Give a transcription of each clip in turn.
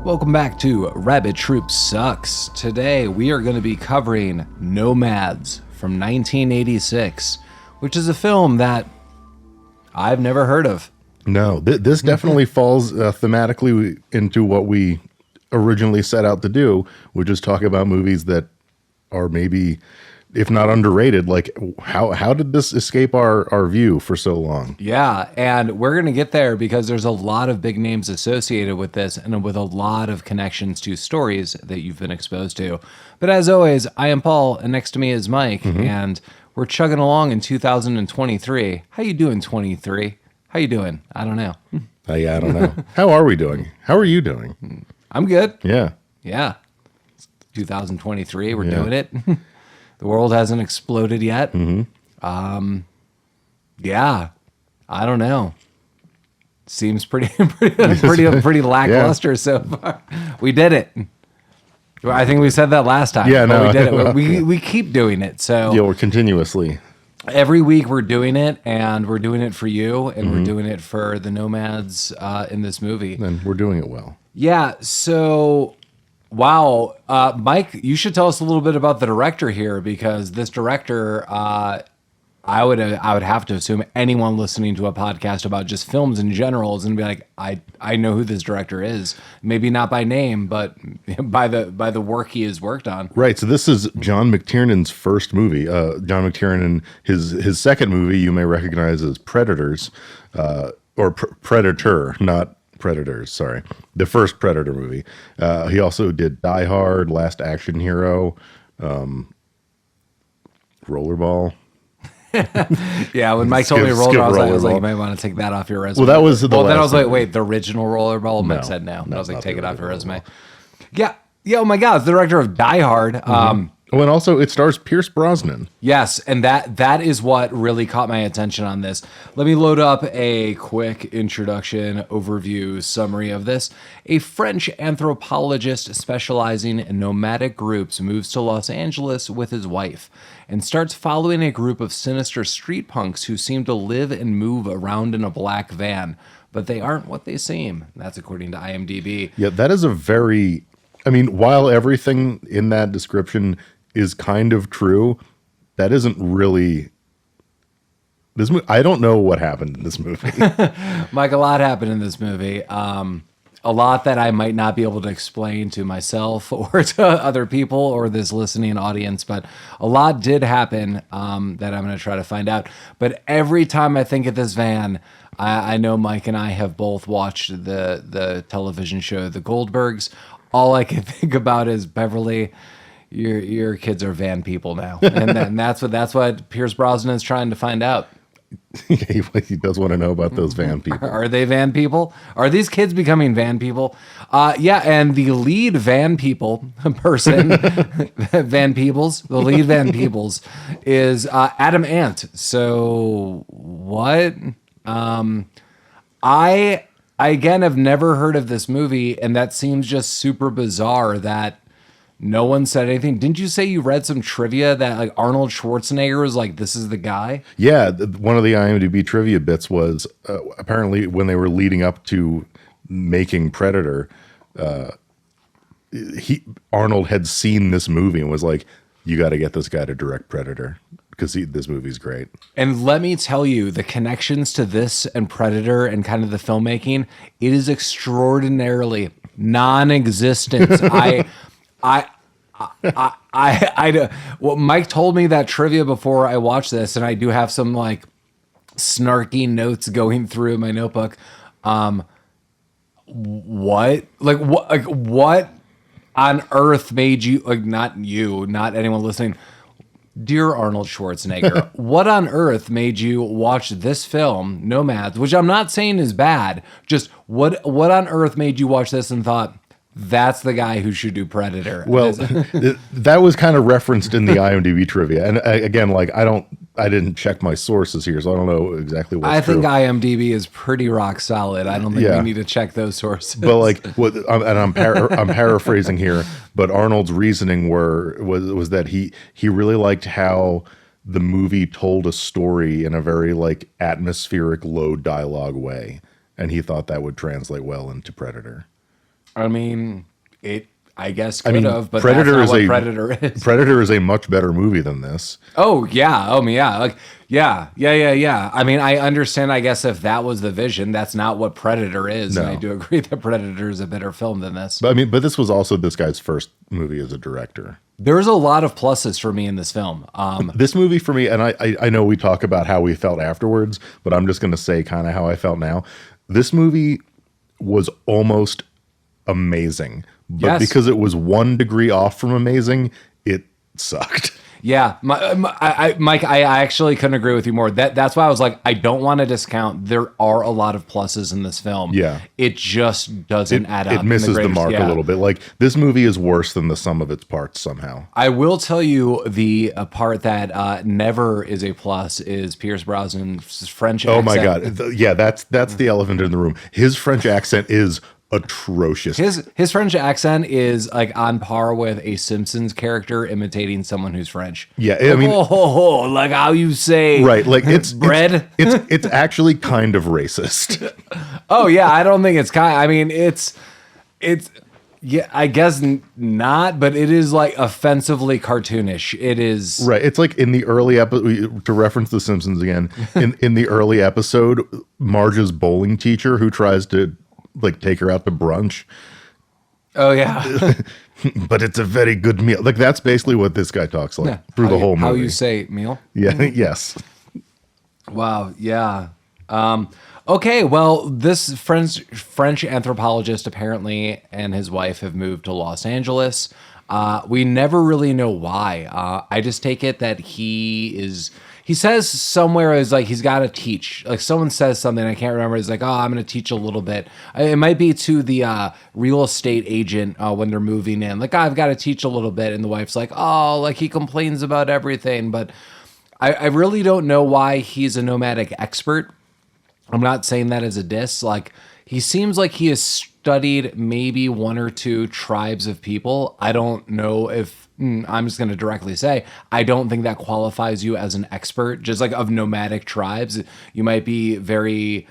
Welcome back to Rabbit Troop Sucks. Today we are going to be covering Nomads from 1986, which is a film that I've never heard of. No, this definitely falls thematically into what we originally set out to do, which is talk about movies that are maybe, if not underrated, like how did this escape our view for so long? Yeah, and we're going to get there because there's a lot of big names associated with this and with a lot of connections to stories that you've been exposed to. But as always, I am Paul, and next to me is Mike, and we're chugging along in 2023. How you doing, 23? How you doing? I don't know. Yeah, I don't know. How are we doing? How are you doing? I'm good. Yeah. Yeah. 2023, we're doing it. The world hasn't exploded yet. Yeah, I don't know. Seems pretty lackluster so far. We did it. I think we said that last time. Yeah, no, we did it. We keep doing it. So Yeah, we're continuously. every week we're doing it, and we're doing it for you, and we're doing it for the Nomads in this movie. And we're doing it well. Yeah. So, wow, Mike, you should tell us a little bit about the director here, because this director, I would have to assume anyone listening to a podcast about just films in general is going to be like, I know who this director is. Maybe not by name, but by the work he has worked on. Right. So this is John McTiernan's first movie. John McTiernan, his second movie you may recognize as Predators, or Predator, not Predators. Sorry, the first Predator movie. He also did Die Hard, Last Action Hero, Rollerball. Yeah, when Mike told me Rollerball, I was like, you might want to take that off your resume. Well, that was the then I last was like, one. wait, the original Rollerball? Mike said no. I was like, not take the it off your original resume. Yeah. Oh my God, it's the director of Die Hard. Oh, and also it stars Pierce Brosnan. Yes, and that is what really caught my attention on this. Let me load up a quick introduction, overview, summary of this. A French anthropologist specializing in nomadic groups moves to Los Angeles with his wife and starts following a group of sinister street punks who seem to live and move around in a black van, but they aren't what they seem. That's according to IMDb. Yeah, that is a very, I mean, while everything in that description is kind of true, that isn't really this movie. I don't know what happened in this movie. Mike, a lot happened in this movie. A lot that I might not be able to explain to myself or to other people or this listening audience, but a lot did happen that I'm going to try to find out. But every time I think of this van, I know Mike and I have both watched the television show The Goldbergs. All I can think about is Beverly. Your kids are van people now, and that's what Pierce Brosnan is trying to find out. He does want to know about those van people. Are they van people? Are these kids becoming van people? Yeah, and the lead van people person, Van Peebles, the lead Van Peebles is Adam Ant. So what? I again have never heard of this movie, and that seems just super bizarre that no one said anything. Didn't you say you read some trivia that like Arnold Schwarzenegger was like, this is the guy? Yeah, one of the IMDb trivia bits was apparently when they were leading up to making Predator, Arnold had seen this movie and was like, you got to get this guy to direct Predator because this movie's great. And let me tell you, the connections to this and Predator and kind of the filmmaking, it is extraordinarily non-existent. Well, Mike told me that trivia before I watched this, and I do have some like snarky notes going through my notebook. What on earth made you, like, not you, not anyone listening, dear Arnold Schwarzenegger, what on earth made you watch this film, Nomads, which I'm not saying is bad, just what on earth made you watch this and thought, that's the guy who should do Predator? Well, that was kind of referenced in the IMDb trivia. And again, like I didn't check my sources here, so I don't know exactly what's I think IMDb is pretty rock solid. I don't think we need to check those sources. But like, I'm paraphrasing here, but Arnold's reasoning was that he really liked how the movie told a story in a very like atmospheric, low dialogue way, and he thought that would translate well into Predator. I mean, it. I guess I could mean, have, but Predator that's is not what a Predator is. Predator is a much better movie than this. Oh yeah. Oh yeah. Like yeah. I mean, I understand. I guess if that was the vision, that's not what Predator is, and I No. do agree that Predator is a better film than this. But I mean, but this was also this guy's first movie as a director. There's a lot of pluses for me in this film. This movie for me, and I know we talk about how we felt afterwards, but I'm just going to say kind of how I felt now. This movie was almost amazing, but Yes. because it was 1 degree off from amazing, it sucked. Yeah, Mike, I actually couldn't agree with you more. That's why I was like, I don't want to discount. There are a lot of pluses in this film. Yeah. It just doesn't add up. It in misses the greatest- mark yeah. a little bit. Like this movie is worse than the sum of its parts somehow. I will tell you the part that never is a plus is Pierce Brosnan's French Oh accent. my god. Yeah, that's the elephant in the room. His French accent is atrocious. His French accent is like on par with a Simpsons character imitating someone who's French. Yeah, I Like, mean- like how you say Right, like it's bread. It's actually kind of racist. Oh yeah, I don't think it's kind. I mean, it's yeah, I guess not, but it is like offensively cartoonish. It is Right. It's like in the early episode, to reference The Simpsons again, in the early episode, Marge's bowling teacher who tries to like take her out to brunch, Oh yeah, but it's a very good meal. Like that's basically what this guy talks like through the whole movie. How you say meal? Yeah. Yes. Wow. Yeah. Okay. Well, this French anthropologist apparently and his wife have moved to Los Angeles. We never really know why. I just take it that he says somewhere is like he's got to teach. Like someone says something, I can't remember. He's like, oh, I'm going to teach a little bit. It might be to the real estate agent when they're moving in. Like, I've got to teach a little bit. And the wife's like, oh, like he complains about everything. But I really don't know why he's a nomadic expert. I'm not saying that as a diss. Like, he seems like he has studied maybe one or two tribes of people. I don't know if I'm just going to directly say, I don't think that qualifies you as an expert, just like of nomadic tribes. You might be very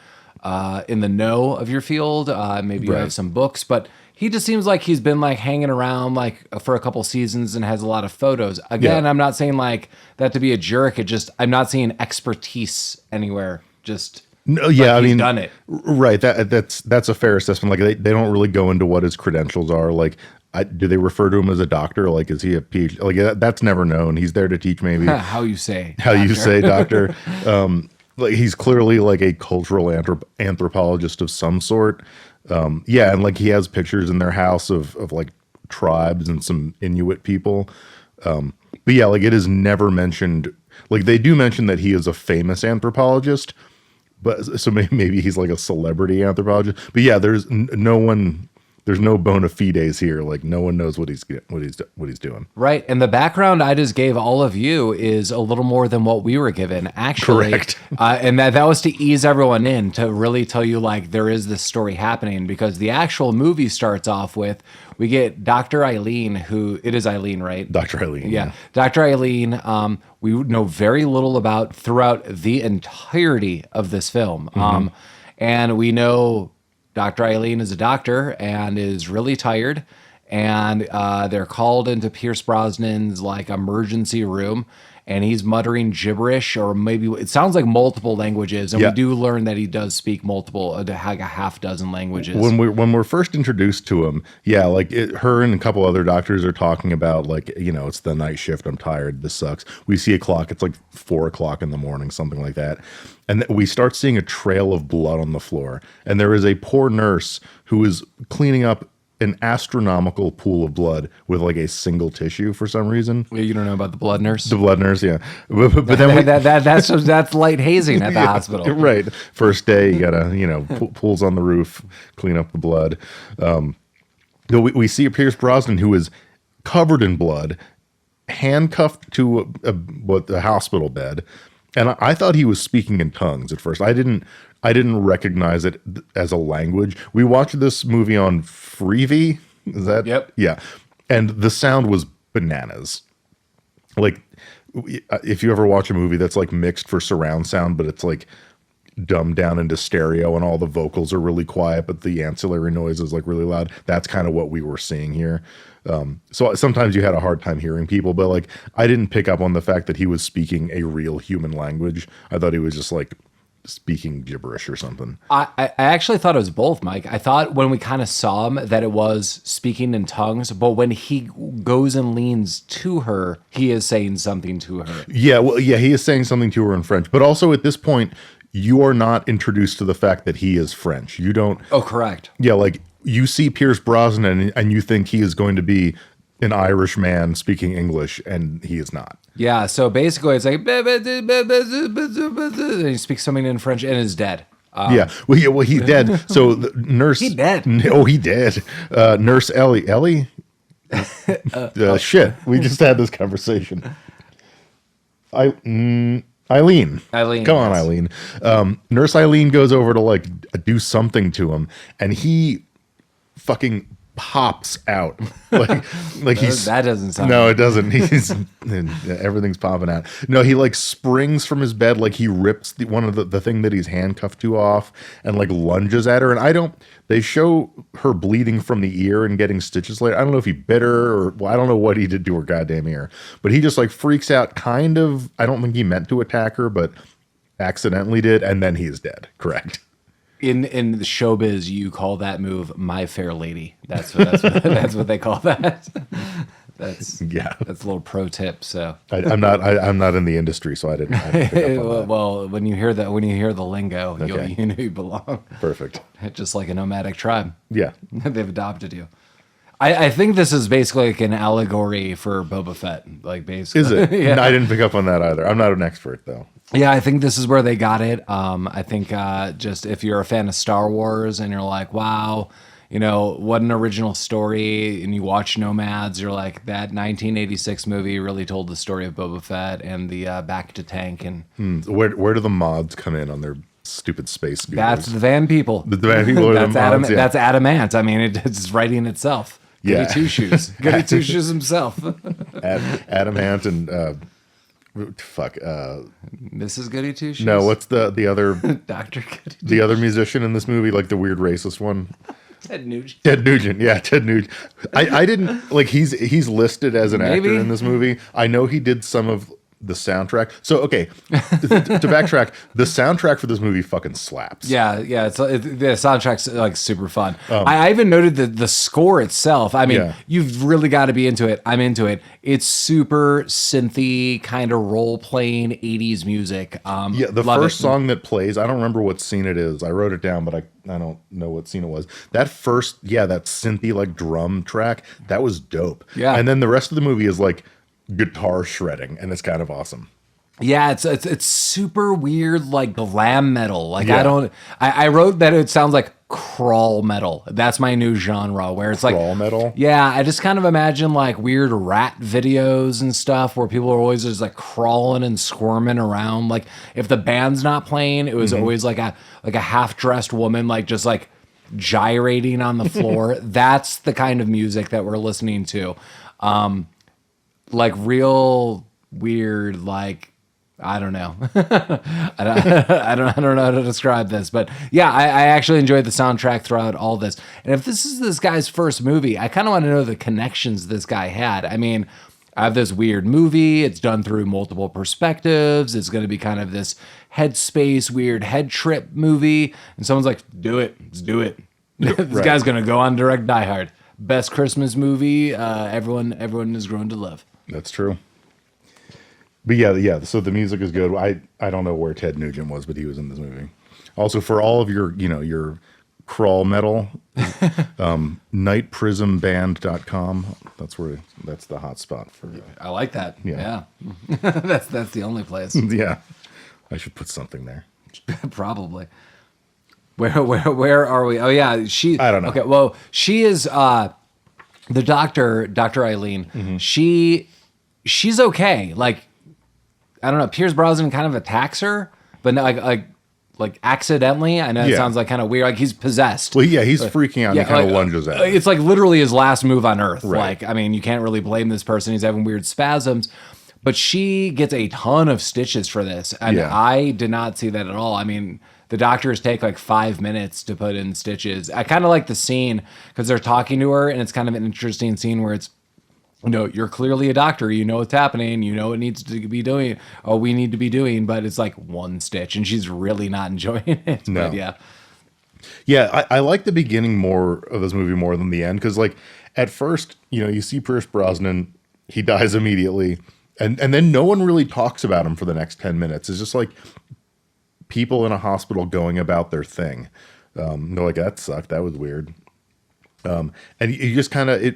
in the know of your field. Maybe you have some books, but he just seems like he's been like hanging around like for a couple seasons and has a lot of photos. Again, Yeah. I'm not saying like that to be a jerk. I'm not seeing expertise anywhere. Just No, yeah, I he's mean, done it. Right. That's a fair assessment. Like they don't really go into what his credentials are. Like, do they refer to him as a doctor? Like, is he a PhD? Like that's never known. He's there to teach maybe How you say? how you doctor. say doctor. Like he's clearly like a cultural anthropologist of some sort. Yeah, and like he has pictures in their house of like tribes and some Inuit people. But yeah, like it is never mentioned. Like they do mention that he is a famous anthropologist, but so maybe he's like a celebrity anthropologist. But yeah, there's no bona fides here. Like no one knows what he's doing. Right, and the background I just gave all of you is a little more than what we were given, actually. Correct. And that was to ease everyone in, to really tell you like there is this story happening, because the actual movie starts off with we get Dr. Eileen, who it is Eileen, right? Dr. Eileen. Yeah, Dr. Eileen, we know very little about throughout the entirety of this film. And we know Dr. Eileen is a doctor and is really tired. And they're called into Pierce Brosnan's like emergency room. And he's muttering gibberish, or maybe it sounds like multiple languages. And Yeah. we do learn that he does speak multiple, like a half dozen languages. When we're first introduced to him, yeah, like her and a couple other doctors are talking about like, you know, it's the night shift. I'm tired. This sucks. We see a clock. It's like 4:00 in the morning, something like that. And we start seeing a trail of blood on the floor. And there is a poor nurse who is cleaning up an astronomical pool of blood with like a single tissue for some reason. You don't know about the blood nurse? The blood nurse, yeah. But then that's light hazing at the hospital. Right. First day, you gotta, you know, pools on the roof, clean up the blood. We see a Pierce Brosnan who is covered in blood, handcuffed to a hospital bed, and I thought he was speaking in tongues at first. I didn't recognize it as a language. We watched this movie on Freevee. Is that? Yep. Yeah. And the sound was bananas. Like, if you ever watch a movie that's like mixed for surround sound, but it's like dumbed down into stereo and all the vocals are really quiet, but the ancillary noise is like really loud. That's kind of what we were seeing here. So sometimes you had a hard time hearing people, but like I didn't pick up on the fact that he was speaking a real human language. I thought he was just like speaking gibberish or something. I actually thought it was both, Mike. I thought when we kind of saw him that it was speaking in tongues, but when he goes and leans to her, he is saying something to her. Yeah, well, yeah, he is saying something to her in French, but also at this point, you are not introduced to the fact that he is French. You don't. Oh, correct. Yeah, like you see Pierce Brosnan and you think he is going to be an Irish man speaking English, and he is not. Yeah, so basically it's like, and he speaks something in French and is dead. Yeah, well, he's dead. So the nurse, He dead. Oh, he dead. Nurse Ellie. Shit, we just had this conversation. Eileen. Eileen, Come on, yes. Eileen. Nurse Eileen goes over to like do something to him, and he fucking pops out like he's That doesn't sound no right. it doesn't. He's everything's popping out. No, he like springs from his bed, like he rips one of the thing that he's handcuffed to off and like lunges at her. And they show her bleeding from the ear and getting stitches later. I don't know if he bit her or I don't know what he did to her goddamn ear, but he just like freaks out kind of. I don't think he meant to attack her, but accidentally did, and then he's dead. Correct. In the showbiz, you call that move "My Fair Lady." That's what they call that. That's Yeah. That's a little pro tip. So, I'm not in the industry, so I didn't pick up on that. well, when you hear the lingo, Okay. you know you belong. Perfect. Just like a nomadic tribe, Yeah. they've adopted you. I think this is basically like an allegory for Boba Fett. Like basically, Is it? Yeah. No, I didn't pick up on that either. I'm not an expert though. Yeah, I think this is where they got it. I think just if you're a fan of Star Wars and you're like, wow, what an original story, and you watch Nomads, you're like, that 1986 movie really told the story of Boba Fett and the back to tank. And Where do the mods come in on their stupid space scooters? that's the van people. The van people are the mods, yeah. That's Adamant. I mean, it's writing itself. Yeah. Goody Two Shoes. Goody Two Shoes himself. Adamant and Mrs. Goody Two Shoes. no, what's the other Dr. Goody. the other musician in this movie, like the weird racist one? Ted Nugent. Ted Nugent, yeah, Ted Nugent. I didn't like he's listed as an Maybe. actor in this movie. I know he did some of the soundtrack. So okay, to backtrack, the soundtrack for this movie fucking slaps. Yeah, the soundtrack's like super fun. I even noted the score itself. I mean, Yeah. you've really got to be into it. I'm into it. It's super synthy, kind of role playing 80s music. Yeah, the love first it. song that plays, I don't remember what scene it is. I wrote it down, but I don't know what scene it was. That first, that synthy like drum track, that was dope. Yeah. And then the rest of the movie is like guitar shredding, and it's kind of awesome. Yeah, it's super weird, like glam metal. Like Yeah. I wrote that it sounds like crawl metal. That's my new genre, where it's like Crawl metal? Yeah, I just kind of imagine like weird rat videos and stuff where people are always just like crawling and squirming around. Like if the band's not playing, it was always like a half dressed woman, like just like gyrating on the floor. That's the kind of music that we're listening to. Like real weird, like I don't know. I don't know how to describe this, but yeah, I actually enjoyed the soundtrack throughout all this. And if this is this guy's first movie, I kind of want to know the connections this guy had. I mean, I have this weird movie. It's done through multiple perspectives. It's going to be kind of this headspace, weird head trip movie. And someone's like, do it. Let's do it. This Right. guy's going to go on direct Die Hard. Best Christmas movie everyone has grown to love. That's true. But yeah. So the music is good. I don't know where Ted Nugent was, but he was in this movie. Also, for all of your crawl metal, nightprismband.com. That's the hot spot for. I like that. Yeah. Yeah. that's the only place. Yeah, I should put something there. Probably. Where are we? Oh yeah, I don't know. Okay, well, she is the doctor, Dr. Eileen. Mm-hmm. She's okay. Like I don't know, Pierce Brosnan kind of attacks her, but not like accidentally. I know it Yeah. sounds like kind of weird. Like he's possessed. Well, yeah, he's freaking out. And he kind of lunges at her. It's like literally his last move on Earth. Right. Like, I mean, you can't really blame this person. He's having weird spasms. But she gets a ton of stitches for this. And Yeah. I did not see that at all. I mean, the doctors take like 5 minutes to put in stitches. I kind of like the scene because they're talking to her, and it's kind of an interesting scene where it's, you're clearly a doctor, you know what's happening, you know what needs to be doing, or we need to be doing, but it's like one stitch, and she's really not enjoying it. No. But yeah. Yeah, I like the beginning more of this movie more than the end, because like at first, you see Pierce Brosnan, he dies immediately, and then no one really talks about him for the next 10 minutes. It's just like people in a hospital going about their thing. They're like, that sucked, that was weird. And you just kind of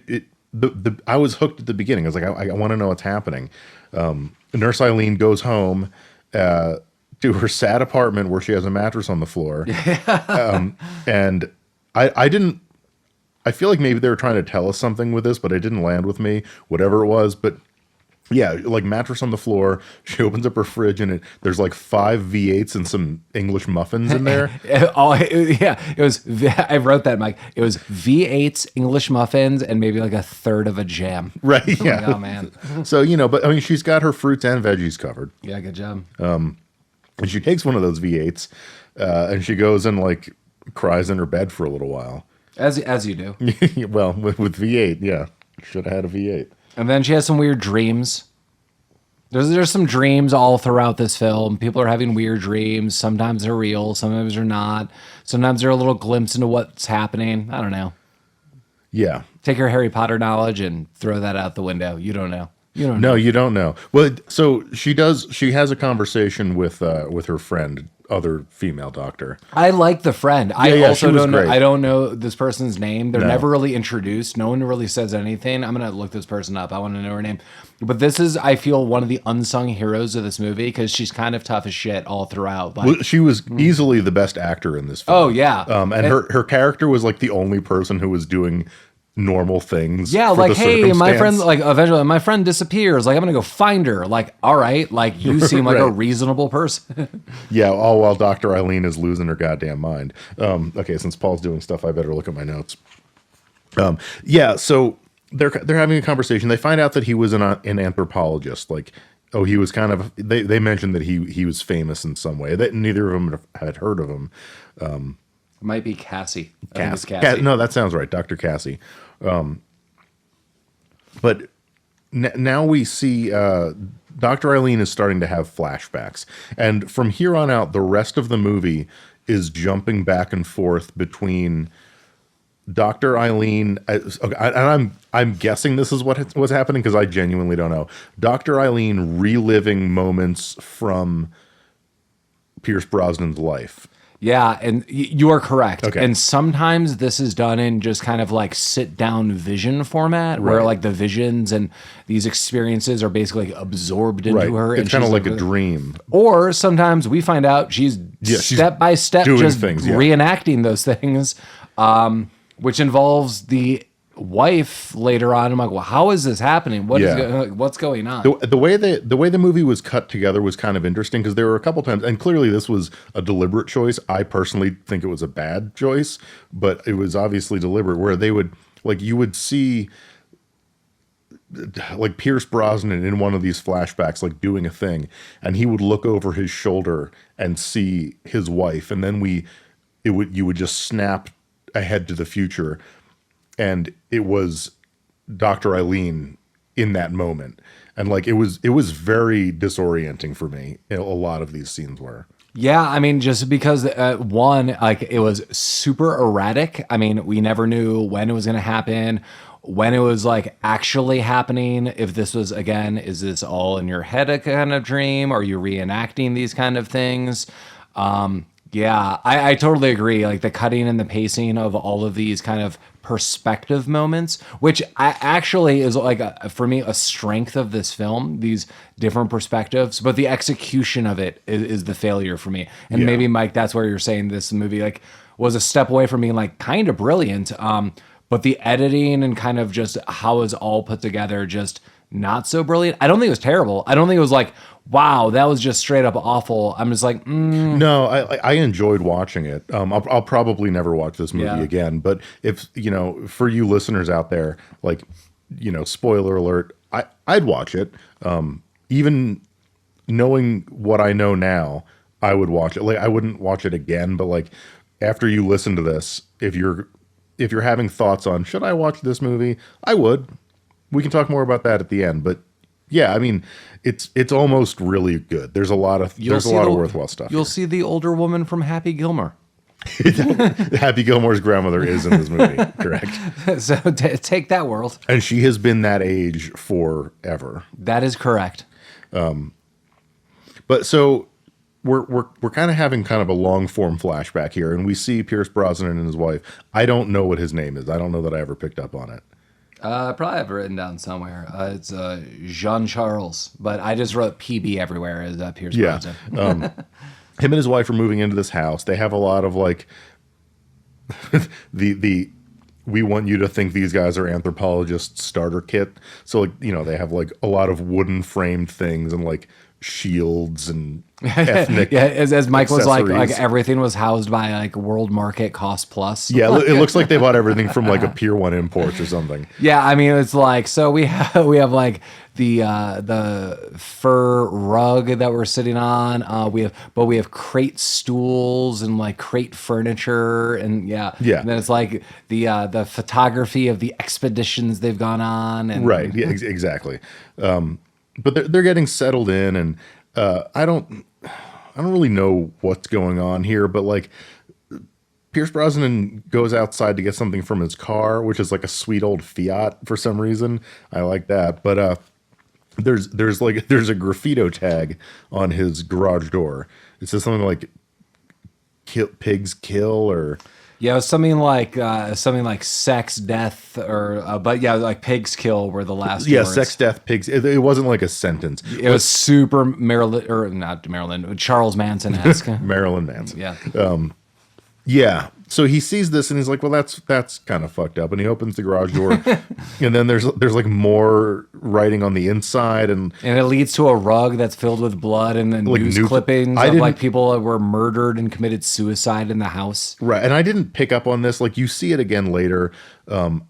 I was hooked at the beginning. I was like, I want to know what's happening. Nurse Eileen goes home to her sad apartment where she has a mattress on the floor. And I feel like maybe they were trying to tell us something with this, but it didn't land with me, whatever it was. But yeah, like mattress on the floor. She opens up her fridge and there's like 5 V8s and some English muffins in there. It was, I wrote that, Mike. It was V8s, English muffins, and maybe like a third of a jam. Right, yeah. Like, oh, man. So, but I mean, she's got her fruits and veggies covered. Yeah, good job. And she takes one of those V8s and she goes and like cries in her bed for a little while. As you do. Well, with V8, yeah. Should have had a V8. And then she has some weird dreams. There's some dreams all throughout this film. People are having weird dreams. Sometimes they're real. Sometimes they're not. Sometimes they're a little glimpse into what's happening. I don't know. Yeah. Take your Harry Potter knowledge and throw that out the window. You don't know. No, you don't know. Well, so she does. She has a conversation with her friend, other female doctor. I like the friend. I Yeah, also she was don't know. great. I don't know this person's name. They're No. never really introduced. No one really says anything. I'm gonna look this person up. I want to know her name. But this is, I feel, one of the unsung heroes of this movie because she's kind of tough as shit all throughout. Like, Well, she was easily the best actor in this film. oh yeah, And her character was like the only person who was doing normal things. yeah, for like, the hey, my circumstance. friend, like, eventually my friend disappears. Like, I'm gonna go find her. Like, all right, like, you seem like a Right. reasonable person. Yeah, all while Dr. Eileen is losing her goddamn mind. Okay, since Paul's doing stuff, I better look at my notes. Yeah, so they're having a conversation. They find out that he was an anthropologist. Like, oh, he was kind of. They mentioned that he was famous in some way. That neither of them had heard of him. It might be Cassie. I think it's Cassie. No, that sounds right, Dr. Cassie. But now we see Dr. Eileen is starting to have flashbacks. And from here on out, the rest of the movie is jumping back and forth between Dr. Eileen, and I'm guessing this is what's happening because I genuinely don't know. Dr. Eileen reliving moments from Pierce Brosnan's life. Yeah, and you are correct. Okay. And sometimes this is done in just kind of like sit down vision format where Right. like the visions and these experiences are basically absorbed into Right. her. It's and kind of she's like a dream. Or sometimes we find out she's she's step by step doing just things, yeah. reenacting those things, which involves the wife later on. I'm like, well, how is this happening? What's going on? The way the movie was cut together was kind of interesting because there were a couple times, and clearly this was a deliberate choice. I personally think it was a bad choice, but it was obviously deliberate. Where they would you would see like Pierce Brosnan in one of these flashbacks, like doing a thing, and he would look over his shoulder and see his wife, and then you would just snap ahead to the future. And it was Dr. Eileen in that moment. And like it was very disorienting for me. A lot of these scenes were. Yeah, I mean, just because one, like, it was super erratic. I mean, we never knew when it was going to happen, when it was like actually happening. If this was, again, is this all in your head a kind of dream? Are you reenacting these kind of things? Yeah, I totally agree. Like the cutting and the pacing of all of these kind of perspective moments, which actually is like, for me, a strength of this film, these different perspectives, but the execution of it is the failure for me. And Yeah. maybe, Mike, that's where you're saying this movie like was a step away from being like kind of brilliant. But the editing and kind of just how it's all put together, just not so brilliant. I don't think it was terrible. I don't think it was like, wow, that was just straight up awful. I'm just like, No, I enjoyed watching it. I'll probably never watch this movie Yeah. again. But if for you listeners out there, like spoiler alert, I'd watch it. Even knowing what I know now, I would watch it. Like I wouldn't watch it again, but like after you listen to this, if you're having thoughts on should I watch this movie, I would. We can talk more about that at the end, but yeah, I mean, it's almost really good. There's a lot of worthwhile stuff. You'll see the older woman from Happy Gilmore. Happy Gilmore's grandmother is in this movie, correct? So take that, world. And she has been that age forever. That is correct. But so we're kind of having kind of a long form flashback here, and we see Pierce Brosnan and his wife. I don't know what his name is. I don't know that I ever picked up on it. I probably have it written down somewhere. It's Jean Charles, but I just wrote PB everywhere as Pierce Brosnan. Him and his wife are moving into this house. They have a lot of like the we want you to think these guys are anthropologists starter kit. So like, you know, they have like a lot of wooden framed things and like shields and ethnic as Mike was like everything was housed by like World Market Cost Plus. Yeah, it looks like they bought everything from like a Pier 1 Imports or something. Yeah, I mean it's like so we have like the fur rug that we're sitting on. We have crate stools and like crate furniture and yeah. And then it's like the photography of the expeditions they've gone on and right. Yeah, exactly. But they're getting settled in, and I don't really know what's going on here, but like Pierce Brosnan goes outside to get something from his car, which is like a sweet old Fiat for some reason. I like that, but there's a graffito tag on his garage door. It says something like "Pigs kill" or. Yeah, it was something like sex, death, or but yeah, like pigs kill were the last. Yeah, words. Sex, death, pigs. It wasn't like a sentence. It was super Marilyn or not Marilyn, Charles Manson-esque. Marilyn Manson. Yeah. Yeah. So he sees this and he's like, well, that's kind of fucked up. And he opens the garage door, and then there's like more writing on the inside, and it leads to a rug that's filled with blood and then like news clippings of like people that were murdered and committed suicide in the house. Right. And I didn't pick up on this. Like you see it again later. Can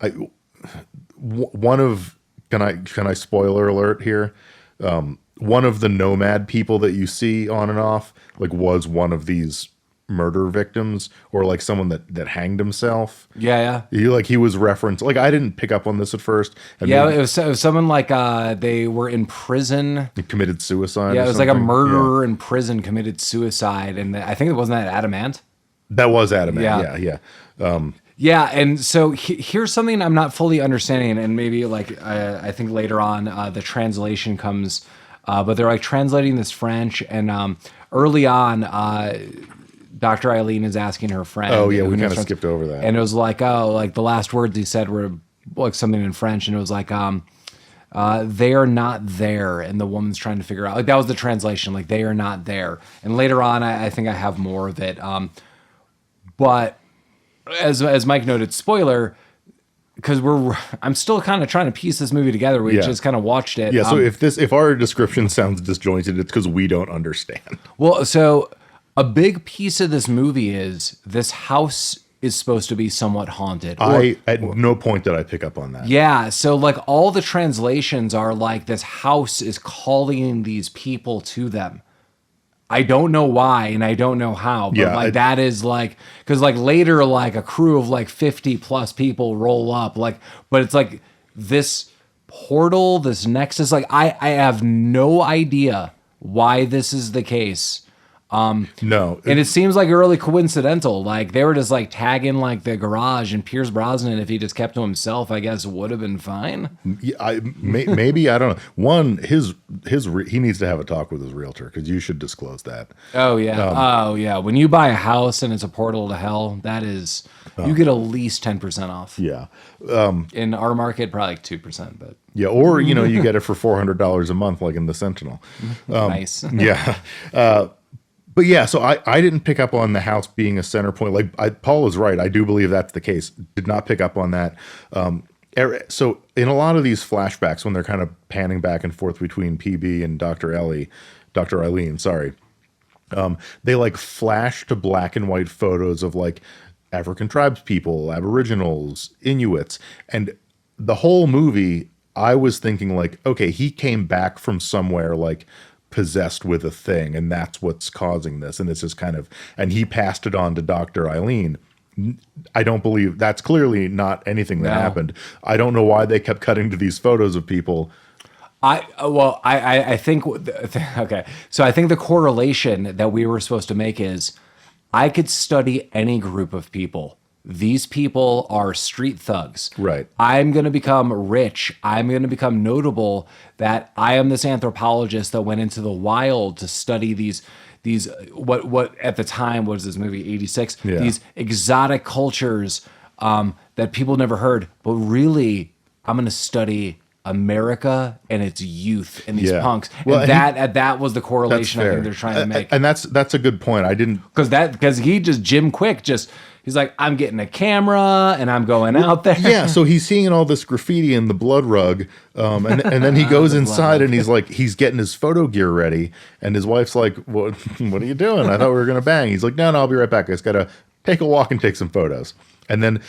I spoiler alert here? One of the nomad people that you see on and off like was one of these murder victims or like someone that hanged himself. Yeah. He was referenced. Like I didn't pick up on this at first. It was someone like they were in prison. He committed suicide. Yeah, it was like a murderer in prison committed suicide, and I think it wasn't that Adamant. That was Adamant. Yeah. Yeah, and so here's something I'm not fully understanding, and maybe like I think later on the translation comes, but they're like translating this French, and early on. Dr. Eileen is asking her friend. Oh, yeah, we kind of skipped over that. And it was like, like the last words he said were like something in French. And it was like, they are not there. And the woman's trying to figure out, like that was the translation, like they are not there. And later on, I think I have more of it. But as Mike noted, spoiler, because I'm still kind of trying to piece this movie together. We just kind of watched it. Yeah, so if our description sounds disjointed, it's because we don't understand. Well, so... a big piece of this movie is this house is supposed to be somewhat haunted. At no point did I pick up on that. Yeah, so like all the translations are like this house is calling these people to them. I don't know why and I don't know how, but that is like because like later like a crew of like 50 plus people roll up like, but it's like this portal, this nexus. Like I have no idea why this is the case. No, and it seems like really coincidental. Like they were just like tagging like the garage, and Pierce Brosnan, if he just kept to himself, I guess would have been fine. Yeah, maybe I don't know. One, he needs to have a talk with his realtor because you should disclose that. Oh yeah, When you buy a house and it's a portal to hell, that is you get at least 10% off. Yeah, in our market, probably like 2%, but yeah, or you get it for $400 a month, like in the Sentinel. Nice. Yeah. But yeah, so I didn't pick up on the house being a center point. Like Paul is right. I do believe that's the case. Did not pick up on that. So in a lot of these flashbacks, when they're kind of panning back and forth between PB and Dr. Eileen, sorry, they like flash to black and white photos of like African tribes people, Aboriginals, Inuits. And the whole movie, I was thinking like, okay, he came back from somewhere like possessed with a thing, and that's what's causing this. And this is kind of, and he passed it on to Dr. Eileen. I don't believe that's clearly not anything that happened. I don't know why they kept cutting to these photos of people. I think, okay. So I think the correlation that we were supposed to make is I could study any group of people. These people are street thugs. Right. I'm going to become rich. I'm going to become notable that I am this anthropologist that went into the wild to study these what at the time was this movie 86, these exotic cultures that people never heard, but really I'm going to study America and its youth and these punks. Well, and that was the correlation I think they're trying to make. And that's a good point. I didn't, because he just Jim Quick he's like, I'm getting a camera and I'm going out there. Yeah, so he's seeing all this graffiti in the blood rug, and then he goes inside and he's getting his photo gear ready, and his wife's like, what are you doing? I thought we were gonna bang. He's like, no, I'll be right back. I just gotta take a walk and take some photos. And then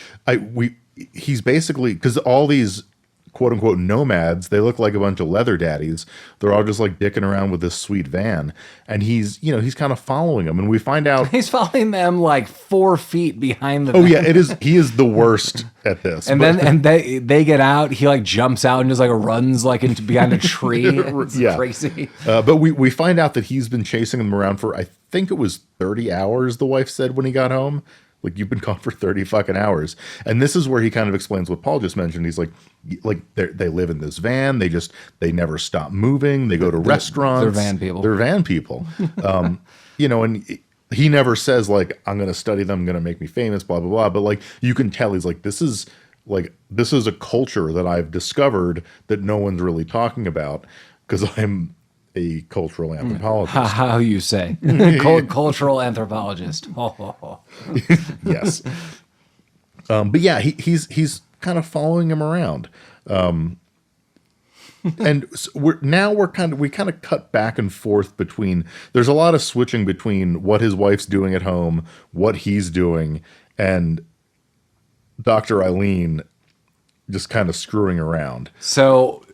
he's basically, because all these quote unquote nomads, they look like a bunch of leather daddies. They're all just like dicking around with this sweet van, and he's kind of following them, and we find out he's following them like 4 feet behind the van. Oh yeah, he is the worst at this. And they get out, he like jumps out and just like runs like into behind a tree. It's crazy. But we find out that he's been chasing them around for, I think it was 30 hours, the wife said when he got home. Like, you've been gone for 30 fucking hours. And this is where he kind of explains what Paul just mentioned. He's like they live in this van. They never stop moving. They go to restaurants. They're van people. They're van people. And he never says like, I'm going to study them, I'm going to make me famous, blah, blah, blah. But like, you can tell he's like, this is a culture that I've discovered that no one's really talking about, because I'm a cultural anthropologist. How you say? Cultural anthropologist. Yes. But yeah, he's kind of following him around. And so we kind of cut back and forth between, there's a lot of switching between what his wife's doing at home, what he's doing, and Dr. Eileen just kind of screwing around. So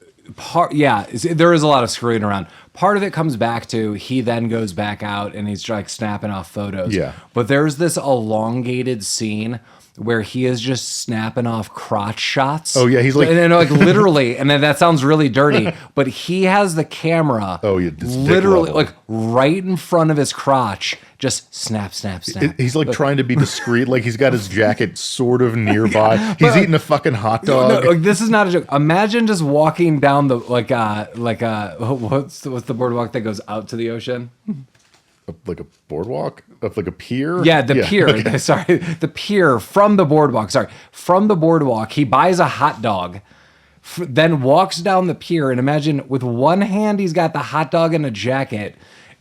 there is a lot of screwing around. Part of it comes back to he then goes back out and he's like snapping off photos. Yeah. But there's this elongated scene where he is just snapping off crotch shots. Oh yeah, he's like, and like literally, and then that sounds really dirty, but he has the camera. Oh yeah, literally like right in front of his crotch. Just snap, snap, snap. He's like trying to be discreet. Like he's got his jacket sort of nearby. He's eating a fucking hot dog. No, this is not a joke. Imagine just walking down the what's the boardwalk that goes out to the ocean? Like a boardwalk? Like a pier? Yeah, the pier. Okay. Sorry, the pier from the boardwalk. Sorry, from the boardwalk. He buys a hot dog, then walks down the pier, and imagine with one hand he's got the hot dog in a jacket,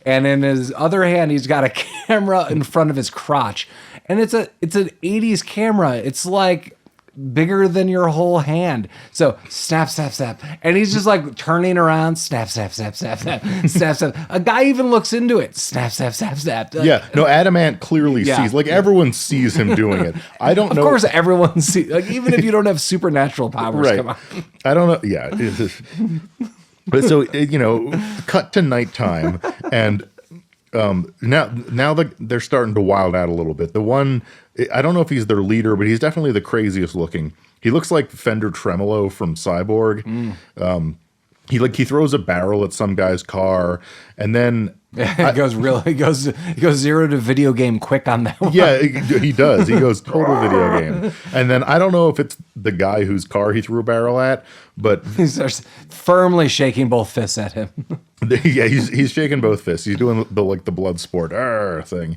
and in his other hand he's got a camera in front of his crotch, and it's an 80s camera. It's like bigger than your whole hand. So snap, snap, snap, and he's just like turning around, snap, snap, snap, snap, snap, snap, snap. A guy even looks into it, snap, snap, snap, snap. Like, yeah, no, Adamant clearly sees. Like everyone sees him doing it. I don't know. Of course, everyone sees. Like even if you don't have supernatural powers, right. Come on. I don't know. Yeah. But so cut to nighttime, and now they're starting to wild out a little bit. The one, I don't know if he's their leader, but he's definitely the craziest looking. He looks like Fender Tremolo from Cyborg. He throws a barrel at some guy's car, and then He goes 0 to video game quick on that one. Yeah, he does. He goes total video game. And then I don't know if it's the guy whose car he threw a barrel at, but he starts firmly shaking both fists at him. Yeah, he's shaking both fists. He's doing the blood sport thing.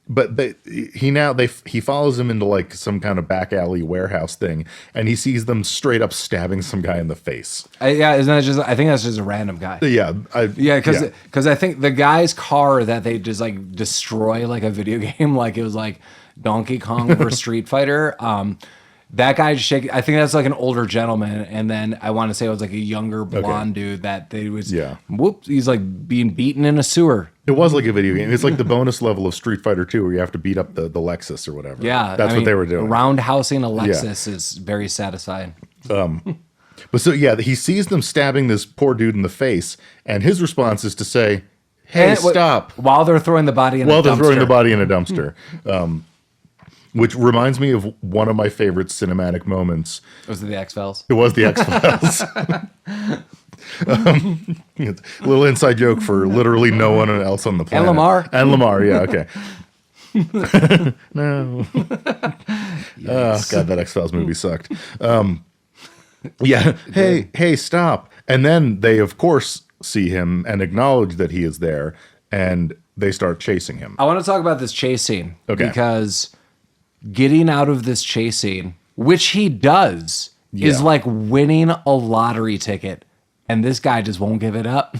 But he follows him into like some kind of back alley warehouse thing, and he sees them straight up stabbing some guy in the face. Isn't that just? I think that's just a random guy. Yeah, because I think the guy's car that they just like destroy like a video game, like it was like Donkey Kong versus Street Fighter. That guy just shaking. I think that's like an older gentleman, and then I want to say it was like a younger blonde dude that they was. Yeah. Whoops! He's like being beaten in a sewer. It was like a video game. It's like the bonus level of Street Fighter 2 where you have to beat up the Lexus or whatever. Yeah, that's what they were doing. Roundhousing a Lexus is very satisfying. But so yeah, he sees them stabbing this poor dude in the face, and his response is to say, "Hey, And stop!" While they're throwing the body in While a they're dumpster. throwing the body in a dumpster. Which reminds me of one of my favorite cinematic moments. Was it the X-Files? It was the X-Files. It's a little inside joke for literally no one else on the planet. And Lamar, yeah, okay. No. Oh, God, that X-Files movie sucked. Yeah, hey, stop. And then they, of course, see him and acknowledge that he is there, and they start chasing him. I want to talk about this chase scene. Okay. Because getting out of this chase scene, which he does, is like winning a lottery ticket. And this guy just won't give it up.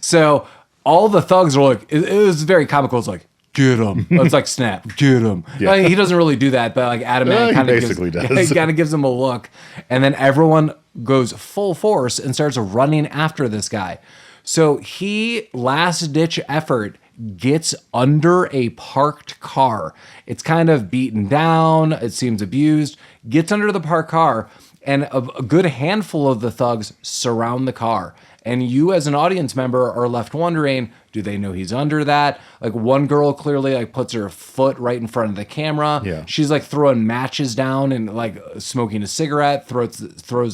So all the thugs are like, it was very comical. It's like, get him. It's like, snap, get him. Yeah. Like, he doesn't really do that, but like Adam He kind of basically does. kind of gives him a look. And then everyone goes full force and starts running after this guy. So he, last ditch effort, gets under a parked car. It's kind of beaten down. It seems abused. Gets under the parked car, and a good handful of the thugs surround the car. And you, as an audience member, are left wondering, do they know he's under that? Like, one girl clearly like puts her foot right in front of the camera. Yeah. She's like throwing matches down and like smoking a cigarette, throws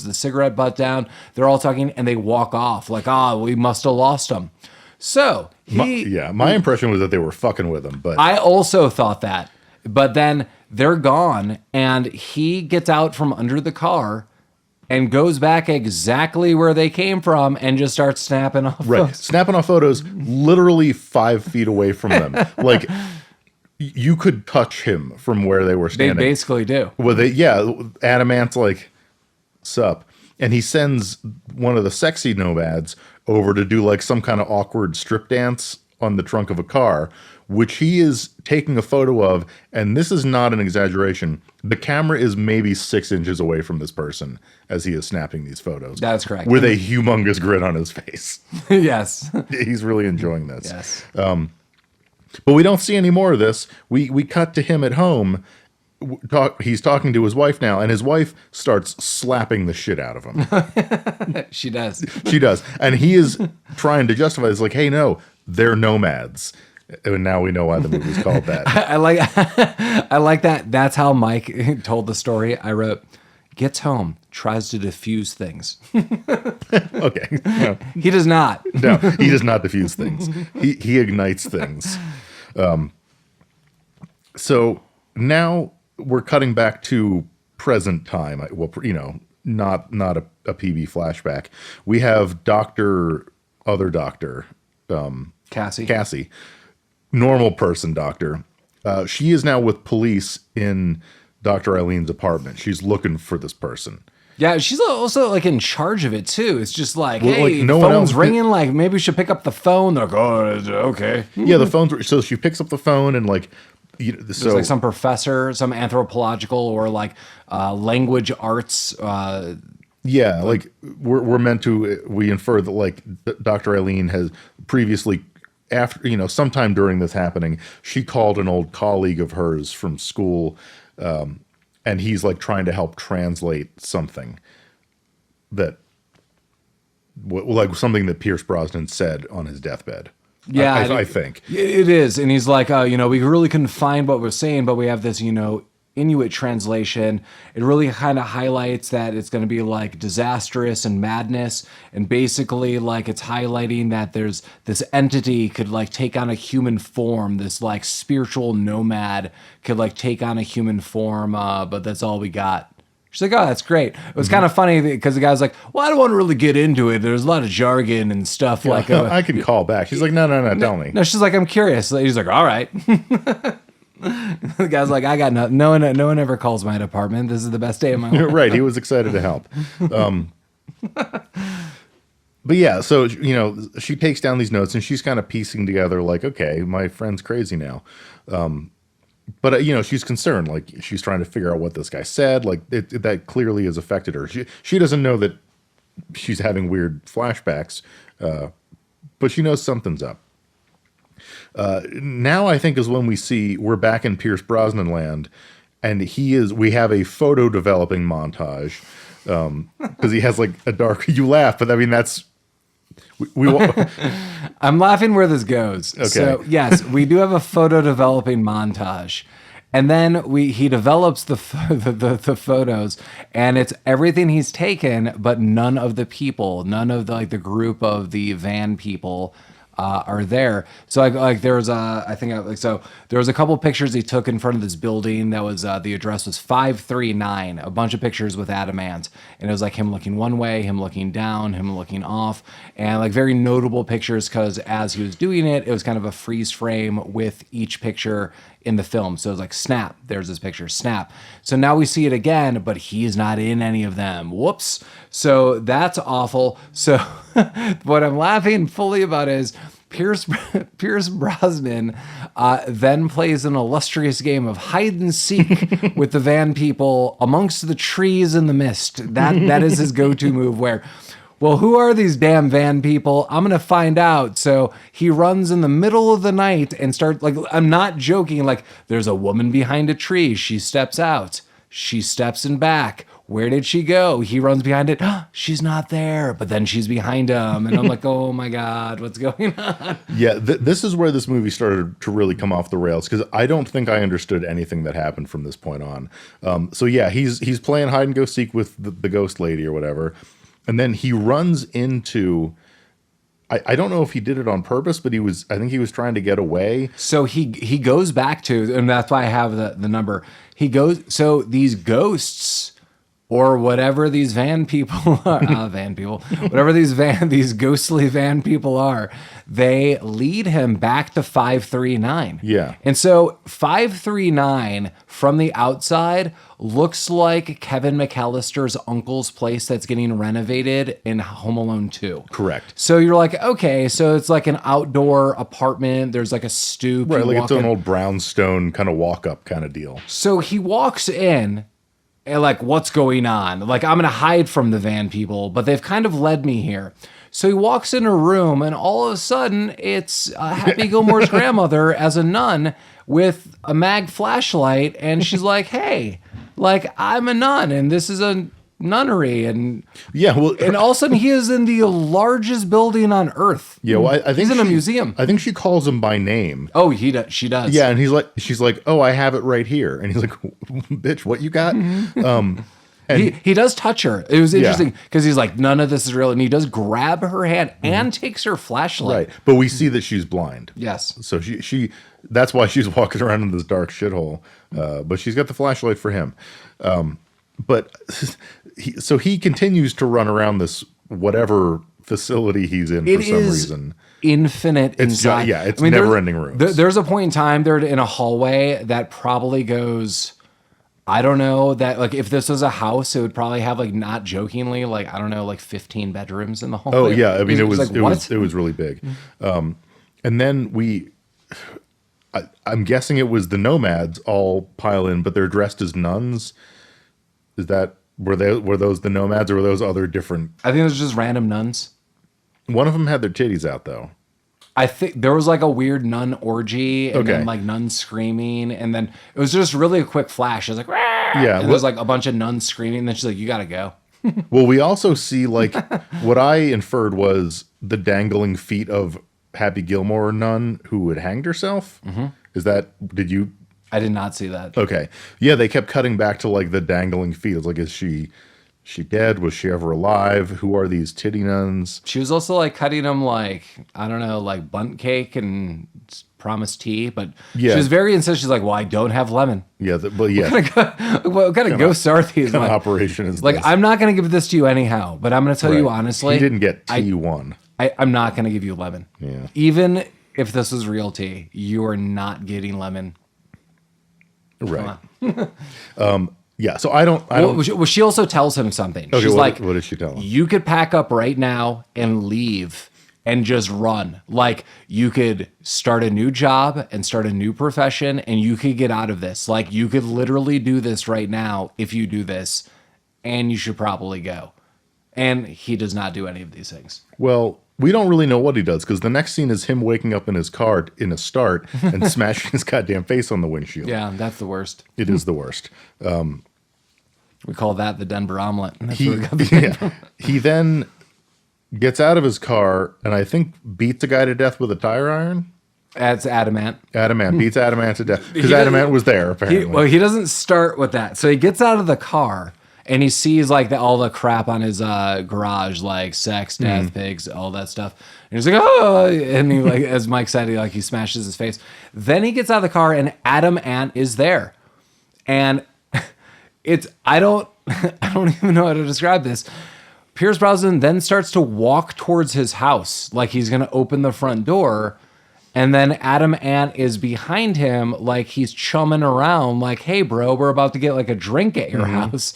the cigarette butt down. They're all talking and they walk off like, we must have lost him. So my impression was that they were fucking with him, but I also thought that. But then they're gone, and he gets out from under the car and goes back exactly where they came from and just starts snapping off. right, snapping off photos literally 5 feet away from them. Like, you could touch him from where they were They standing. basically do. Well, Adamant's like, sup. And he sends one of the sexy nomads over to do like some kind of awkward strip dance on the trunk of a car, which he is taking a photo of. And this is not an exaggeration. The camera is maybe 6 inches away from this person as he is snapping these photos. That's correct. With a humongous grin on his face. Yes. He's really enjoying this. Yes. But we don't see any more of this. We cut to him at home. He's talking to his wife now, and his wife starts slapping the shit out of him. She does. She does. And he is trying to justify it. It's like, hey, no, they're nomads. And now we know why the movie's called that. I like that. That's how Mike told the story. I wrote, gets home, tries to diffuse things. Okay. No, He does not. no, he does not diffuse things. He ignites things. So now we're cutting back to present time. Well, not a PB flashback. We have other doctor, Cassie, normal person doctor. She is now with police in Dr. Eileen's apartment. She's looking for this person. Yeah, she's also like in charge of it too. It's just like, Well, hey, like, no the one phone's else- ringing. Like, maybe we should pick up the phone. They're like, oh, okay. Yeah, the phone's so she picks up the phone and like, There's like some professor, some anthropological or like language arts. Yeah, like we're meant to, we infer that like Dr. Eileen has previously, after, sometime during this happening, she called an old colleague of hers from school, and he's like trying to help translate something that, like something that Pierce Brosnan said on his deathbed. Yeah, I think. It is. And he's like, we really couldn't find what we're saying, but we have this, Inuit translation. It really kind of highlights that it's going to be like disastrous and madness. And basically like it's highlighting that there's this entity could like take on a human form. This like spiritual nomad could like take on a human form. But that's all we got. She's like, oh, that's great. It was kind of funny because the guy's like, well, I don't want to really get into it. There's a lot of jargon and stuff like I can call back. She's like, no, tell me. No, she's like, I'm curious. He's like, all right. The guy's like, I got nothing. No one ever calls my department. This is the best day of my life. Right. He was excited to help. But yeah, so, she takes down these notes and she's kind of piecing together like, okay, my friend's crazy now. But, she's concerned. Like, she's trying to figure out what this guy said. Like, that clearly has affected her. She doesn't know that she's having weird flashbacks, but she knows something's up. Now I think is when we're back in Pierce Brosnan land, and we have a photo developing montage because he has like a dark. You laugh, but I mean that's I'm laughing where this goes. Okay. So yes, we do have a photo developing montage. And then he develops the photos, and it's everything he's taken, but none of the people, none of the group of the van people are there. So there was there was a couple pictures he took in front of this building that was the address was 539, a bunch of pictures with Adamant, and it was like him looking one way, him looking down, him looking off, and like very notable pictures because as he was doing it, it was kind of a freeze frame with each picture in the film. So it was like, snap, there's this picture, snap. So now we see it again, but he's not in any of them. Whoops. So that's awful. So what I'm laughing fully about is Pierce Brosnan then plays an illustrious game of hide and seek with the van people amongst the trees in the mist. That is his go-to move where, well, who are these damn van people? I'm going to find out. So he runs in the middle of the night and starts, like, I'm not joking, like, there's a woman behind a tree. She steps out. She steps in back. Where did she go? He runs behind it. She's not there. But then she's behind him. And I'm like, oh my God, what's going on? Yeah, this is where this movie started to really come off the rails because I don't think I understood anything that happened from this point on. So yeah, he's playing hide and go seek with the ghost lady or whatever. And then he runs into, I don't know if he did it on purpose, but I think he was trying to get away. So he goes back to, and that's why I have the number. So these ghosts or whatever these van people are, whatever these ghostly van people are, they lead him back to 539. Yeah. And so 539 from the outside looks like Kevin McAllister's uncle's place that's getting renovated in Home Alone 2. Correct. So you're like, okay, so it's like an outdoor apartment. There's like a stoop. Right, like it's an old brownstone kind of walk-up kind of deal. So he walks in and like, what's going on? Like, I'm going to hide from the van people, but they've kind of led me here. So he walks in a room and all of a sudden it's Happy Gilmore's grandmother as a nun with a mag flashlight. And she's like, hey, like I'm a nun and this is a nunnery. And yeah, well, and all of a sudden he is in the largest building on earth. Yeah, well, I think he's in a museum. I think she calls him by name. Oh, she does. Yeah, and she's like, oh, I have it right here. And he's like, bitch, what you got? And he does touch her. It was interesting because he's like, none of this is real. And he does grab her hand and takes her flashlight. Right. But we see that she's blind. Yes. So she that's why she's walking around in this dark shithole. But she's got the flashlight for him. But he continues to run around this whatever facility he's in for some reason. Infinite inside. It's never-ending rooms. There's a point in time they're in a hallway that probably goes, I don't know, that like if this was a house, it would probably have like, not jokingly, like I don't know, like 15 bedrooms in the hallway. Oh yeah, I mean it was really big. And then I'm guessing it was the Nomads all pile in, but they're dressed as nuns. Were those the Nomads or were those other different? I think it was just random nuns. One of them had their titties out though. I think there was like a weird nun orgy and then like nuns screaming. And then it was just really a quick flash. It was like, Rah! Yeah. And there was like a bunch of nuns screaming. And then she's like, you got to go. Well, we also see like what I inferred was the dangling feet of Happy Gilmore nun who had hanged herself. Mm-hmm. I did not see that. Okay. Yeah. They kept cutting back to like the dangling feet. It's like, is she dead? Was she ever alive? Who are these titty nuns? She was also like cutting them like, I don't know, like bunt cake and promised tea, but she was very insistent. She's like, well, I don't have lemon. Yeah, but yeah. What kind of ghosts are these? What kind of operation is like, this? I'm not going to give this to you anyhow, but I'm going to tell you honestly. He didn't get T1. I'm not going to give you lemon. Yeah. Even if this was real tea, you are not getting lemon. Right. Yeah, so I don't. Well, she also tells him something. Okay, She's like, what does she tell him? You could pack up right now and leave and just run. Like, you could start a new job and start a new profession and you could get out of this. Like, you could literally do this right now if you do this, and you should probably go. And he does not do any of these things. Well, we don't really know what he does because the next scene is him waking up in his car in a start and smashing his goddamn face on the windshield. Yeah, that's the worst. It is the worst. We call that the Denver omelet. That's He, where we got the name from. he then gets out of his car and I think beats a guy to death with a tire iron. That's Adamant. Adamant beats Adamant to death because He Adamant was there apparently. He doesn't start with that. So he gets out of the car and he sees like all the crap on his garage, like sex, death, pigs, all that stuff. And he's like, oh, and he like, as Mike said, he smashes his face. Then he gets out of the car and Adam Ant is there, and I don't even know how to describe this. Pierce Brosnan then starts to walk towards his house like he's gonna open the front door. And then Adam Ant is behind him, like he's chumming around, like, hey, bro, we're about to get like a drink at your house.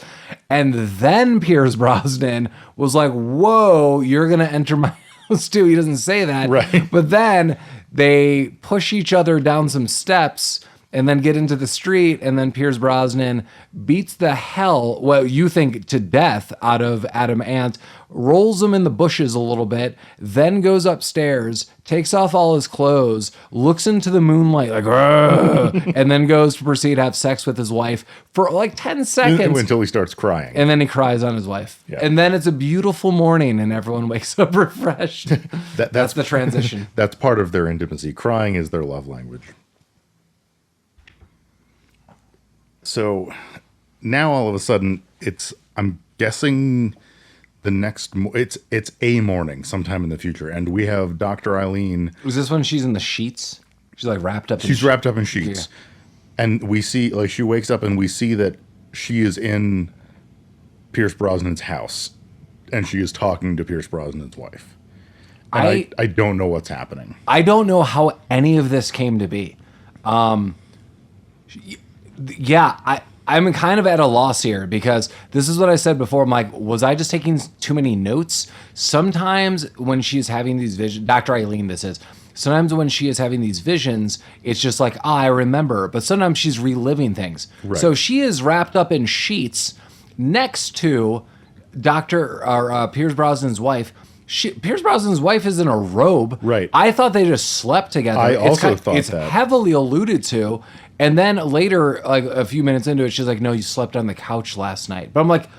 And then Pierce Brosnan was like, whoa, you're going to enter my house too. He doesn't say that. Right. But then they push each other down some steps and then get into the street. And then Pierce Brosnan beats the hell, well, you think to death, out of Adam Ant, rolls him in the bushes a little bit, then goes upstairs, takes off all his clothes, looks into the moonlight like, "Argh," and then goes to proceed to have sex with his wife for like 10 seconds. Until he starts crying. And then he cries on his wife. Yeah. And then it's a beautiful morning and everyone wakes up refreshed. That's the transition. That's part of their intimacy. Crying is their love language. So now all of a sudden I'm guessing it's a morning sometime in the future, and we have Dr. Eileen. Was this when she's in the sheets? She's like wrapped up. She's wrapped up in sheets, and we see like she wakes up and we see that she is in Pierce Brosnan's house, and she is talking to Pierce Brosnan's wife. And I don't know what's happening. I don't know how any of this came to be. I'm kind of at a loss here because this is what I said before. I'm like, was I just taking too many notes? Sometimes when she's having these visions, Dr. Eileen, this is, sometimes when she is having these visions, it's just like, I remember. But sometimes she's reliving things. Right. So she is wrapped up in sheets next to Pierce Brosnan's wife. Pierce Brosnan's wife is in a robe. Right. I thought they just slept together. I also thought it's that. heavily alluded to. And then later, like a few minutes into it, she's like, no, you slept on the couch last night. But I'm like,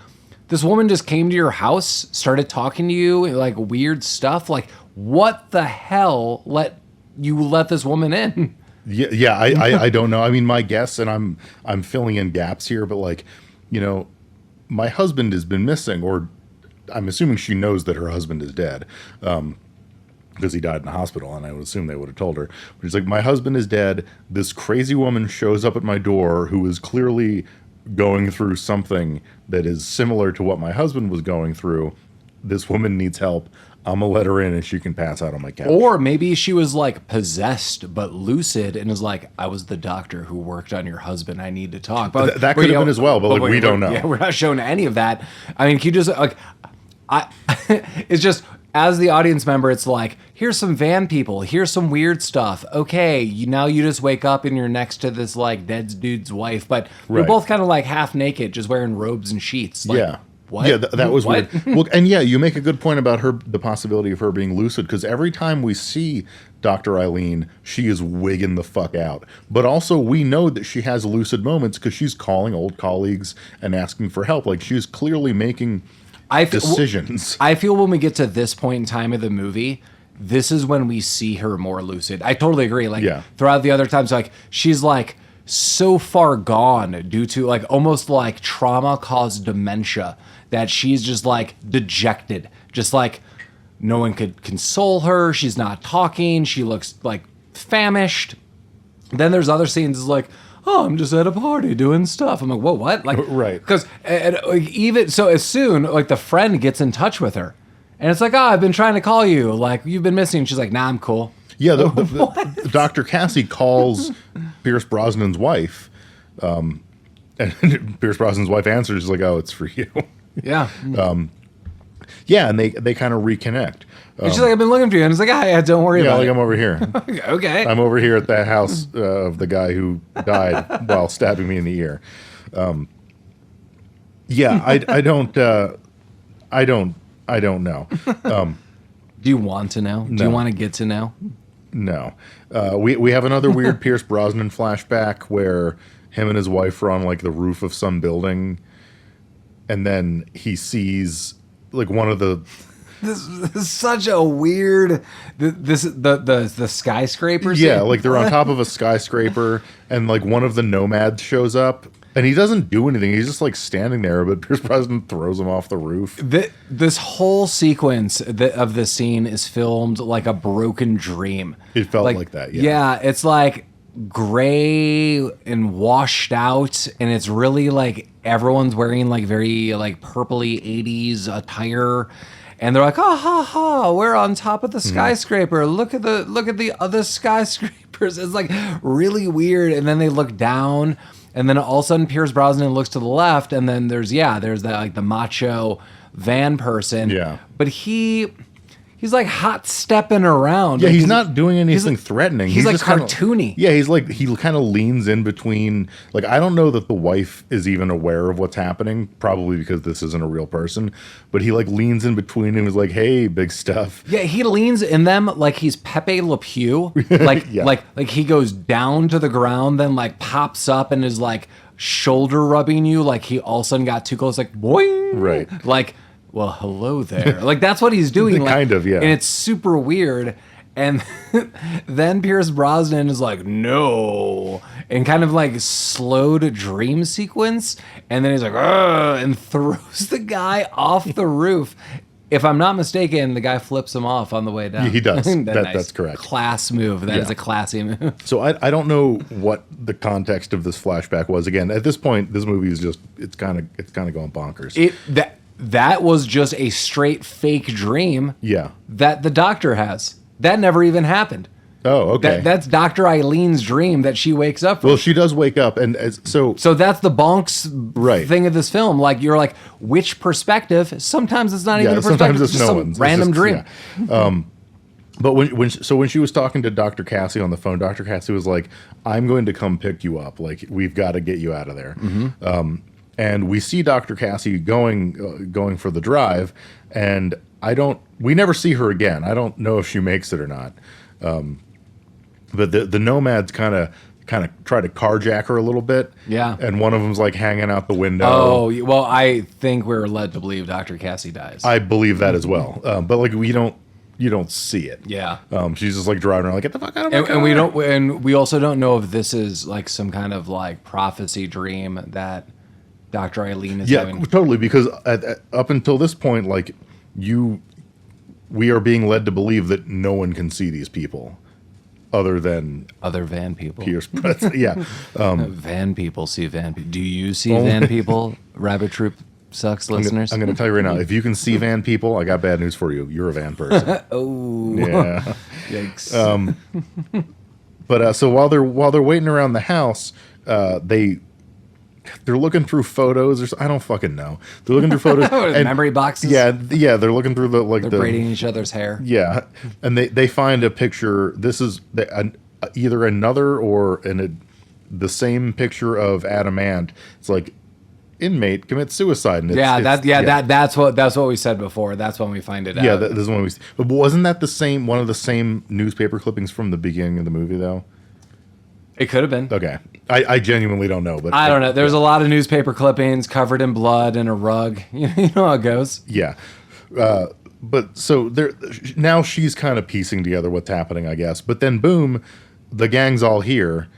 this woman just came to your house, started talking to you, like weird stuff. Like, what the hell let this woman in? Yeah, I don't know. I mean, my guess, and I'm filling in gaps here, but like, my husband has been missing, or I'm assuming she knows that her husband is dead. Because he died in the hospital, and I would assume they would have told her. But she's like, my husband is dead. This crazy woman shows up at my door who is clearly going through something that is similar to what my husband was going through. This woman needs help. I'm going to let her in, and she can pass out on my couch. Or maybe she was like possessed but lucid and is like, I was the doctor who worked on your husband. I need to talk. But that could have been as well, but like, we don't know. Yeah, we're not showing any of that. I mean, can you just like, it's just, as the audience member, it's like, here's some van people, here's some weird stuff. Okay, now you just wake up and you're next to this like dead dude's wife, but you're Right. both kind of like half naked, just wearing robes and sheets. Like, Yeah. What? Yeah, that was What? weird. Well, and yeah, you make a good point about the possibility of her being lucid, because every time we see Dr. Eileen, she is wigging the fuck out. But also, we know that she has lucid moments because she's calling old colleagues and asking for help. Like, she's clearly making decisions. I feel when we get to this point in time of the movie, this is when we see her more lucid. I totally agree. Like, Yeah. throughout the other times, like, she's like so far gone due to like almost like trauma caused dementia that she's just like dejected, just like no one could console her. She's not talking. She looks like famished. Then there's other scenes like, oh, I'm just at a party doing stuff. I'm like, whoa, what? Like, Right. Because like, even so, as soon like the friend gets in touch with her, and it's like, oh, I've been trying to call you. Like, you've been missing. She's like, nah, I'm cool. Yeah, the Dr. Cassie calls Pierce Brosnan's wife, and Pierce Brosnan's wife answers, she's like, oh, it's for you. Yeah. Yeah, and they kind of reconnect. And she's like, I've been looking for you. And it's like, ah, yeah, don't worry Yeah, about like it. I'm over here. Okay. I'm over here at the house of the guy who died while stabbing me in the ear. Yeah, I don't know. Do you want to know? Do you want to get to know? No. We have another weird Pierce Brosnan flashback where him and his wife are on like the roof of some building, and then he sees like one of the This is such a weird. The skyscraper. yeah, scene? like they're on top of a skyscraper, and like one of the nomads shows up, and he doesn't do anything. He's just like standing there, but Pierce Brosnan throws him off the roof. This whole sequence of this scene is filmed like a broken dream. It felt like that. Yeah. Yeah, it's like gray and washed out, and it's really like everyone's wearing like very like purpley 80s attire. And they're like, ha ha ha, we're on top of the skyscraper. Look at the other skyscrapers. It's like really weird. And then they look down, and then all of a sudden Pierce Brosnan looks to the left, and then there's that like the macho van person. Yeah. But he's like hot stepping around. Yeah, Like, he's not doing anything threatening. He's like just kinda- cartoony. yeah, he kind of leans in between. Like, I don't know that the wife is even aware of what's happening, probably because this isn't a real person. But he like leans in between and is like, "Hey, big stuff." Yeah, he leans in them like he's Pepe Le Pew. Like Yeah. like he goes down to the ground, then like pops up and is like shoulder rubbing you, like he all of a sudden got too close, like boing. Right. Like, well, hello there. Like that's what he's doing. Like, Kind of, yeah. And it's super weird. And then Pierce Brosnan is like, no, and kind of like slowed dream sequence. And then he's like, ugh, and throws the guy off the roof. If I'm not mistaken, the guy flips him off on the way down. Yeah, he does. Nice. That's correct. Class move. That is Yeah. a classy move. So I don't know what the context of this flashback was. Again, at this point, this movie is just it's kind of going bonkers. That was just a straight fake dream. Yeah. That the doctor has. That never even happened. Oh, okay. That's Dr. Eileen's dream that she wakes up from. Well, she does wake up, and so that's the bonks Right. thing of this film. Like, you're like, which perspective? Sometimes it's not even a perspective. sometimes it's just no some one's. It's random just- dream. yeah. But when she was talking to Dr. Cassie on the phone, Dr. Cassie was like, "I'm going to come pick you up. Like, we've got to get you out of there." And we see Dr. Cassie going for the drive, and we never see her again. I don't know if she makes it or not. But the nomads kind of try to carjack her a little bit. Yeah. And one of them's like hanging out the window. Oh, well, I think we're led to believe Dr. Cassie dies. I believe that as well. But like you don't see it. Yeah. She's just like driving around like, get the fuck out of my car. And we also don't know if this is like some kind of like prophecy dream that Dr. Eileen is Yeah, having. totally. Because up until this point, like we are being led to believe that no one can see these people other than Other van people. Pierce Brosnan. Yeah. Van people see van people. Do you see van people? Rabbit Troop sucks, listeners. I'm going to tell you right now, if you can see van people, I got bad news for you. You're a van person. Oh. Yeah. Yikes. But so while they're waiting around the house, they're looking through photos. I don't fucking know. They're looking through photos. and, memory boxes. Yeah. They're looking through They're braiding each other's hair. Yeah, and they find a picture. This is either another or the same picture of Adam Ant. It's like inmate commits suicide. And that's what we said before. That's when we find it out. Yeah, this is when we. But wasn't that one of the same newspaper clippings from the beginning of the movie though? It could have been. Okay, I genuinely don't know, but I don't know. There's a lot of newspaper clippings covered in blood and a rug. You know how it goes. Yeah. But so now she's kind of piecing together what's happening, I guess. But then boom, the gang's all here.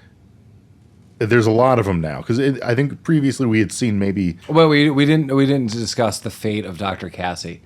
There's a lot of them now because I think previously we had seen maybe. Well, we didn't discuss the fate of Dr. Cassie.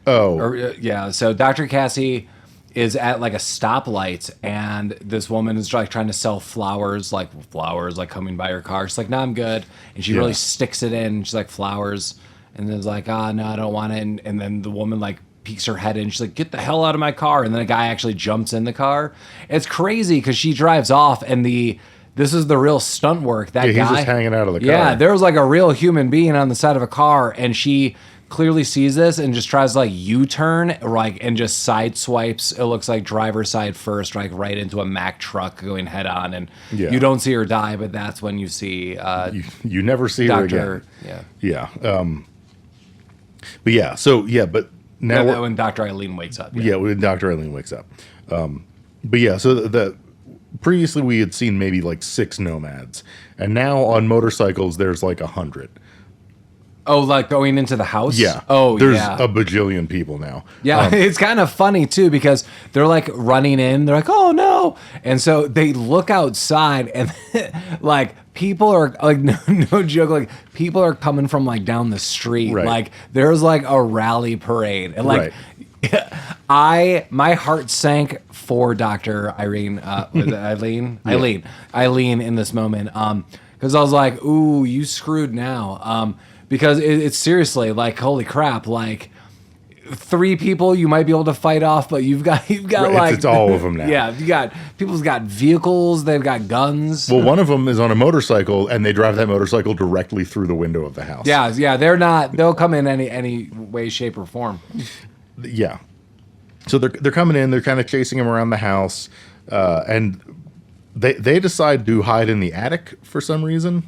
Oh, Yeah. So Dr. Cassie is at like a stoplight, and this woman is like trying to sell flowers like coming by her car. She's like, "No, I'm good," and she really sticks it in. She's like, "Flowers," and then it's like, "Ah, no, I don't want it." And then the woman like peeks her head in. She's like, "Get the hell out of my car!" And then a guy actually jumps in the car. It's crazy because she drives off, and this is the real stunt work. That he's guy just hanging out of the car. Yeah, there was like a real human being on the side of a car, and she clearly sees this and just tries to like U-turn, like, and just side swipes. It looks like driver's side first, like right into a Mack truck going head on, and you don't see her die, but that's when you see you never see her again. Yeah. But yeah, so yeah, but now when Dr. Eileen wakes up. Yeah, when Dr. Eileen wakes up. But yeah, so previously we had seen maybe like 6 nomads, and now on motorcycles there's like 100. Oh, like going into the house? Yeah. Oh, There's yeah. a bajillion people now. Yeah, it's kind of funny too because they're like running in. They're like, "Oh no!" And so they look outside, and like people are like, no joke, like people are coming from like down the street. Right. Like there's like a rally parade, and like my heart sank for Dr. Irene, was it Eileen? Yeah. Eileen in this moment, because I was like, "Ooh, you screwed now," because it's seriously like, holy crap, like 3 people you might be able to fight off, but you've got Right, like it's all of them now. Yeah, you got people's got vehicles, they've got guns. Well, one of them is on a motorcycle, and they drive that motorcycle directly through the window of the house. Yeah, they'll come in any way, shape, or form. Yeah. So they're coming in. They're kind of chasing him around the house, and they decide to hide in the attic for some reason.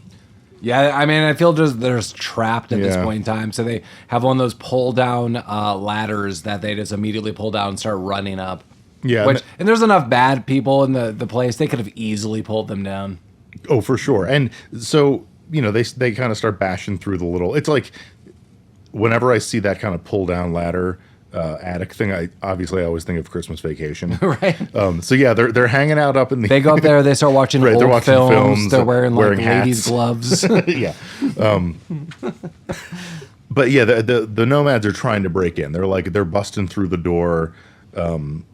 Yeah, I mean, I feel they're just trapped at this Yeah. point in time. So they have one of those pull down ladders that they just immediately pull down and start running up. Yeah, And there's enough bad people in the place. They could have easily pulled them down. Oh, for sure. And so they kind of start bashing through the little. It's like whenever I see that kind of pull down ladder attic thing, I always think of Christmas Vacation. Right. So yeah, they're hanging out up in the. They go up there. They start watching Right, old they're watching films, They're wearing like hats. ladies' gloves. Yeah. But yeah, the Nomads are trying to break in. They're busting through the door, and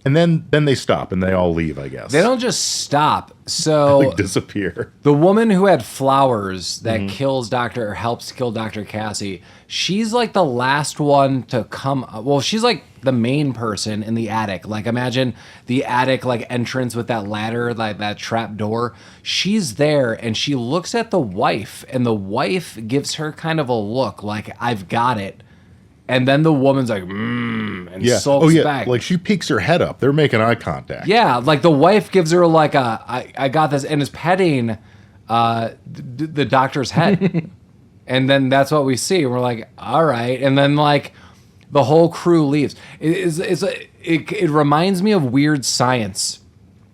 then they stop and they all leave. I guess They don't just stop. So like disappear. the woman who had flowers that Mm-hmm. helps kill Dr. Cassie, she's like the last one to come. Well, she's like the main person in the attic. Like imagine the attic like entrance with that ladder, like that trap door. She's there and she looks at the wife, and the wife gives her kind of a look like I've got it. And then the woman's like, and Yeah. sulks Oh yeah. back. Like she peeks her head up. They're making eye contact. Yeah, like the wife gives her like I got this, and is petting the doctor's head. And then that's what we see. We're like, all right. And then like the whole crew leaves. It reminds me of Weird Science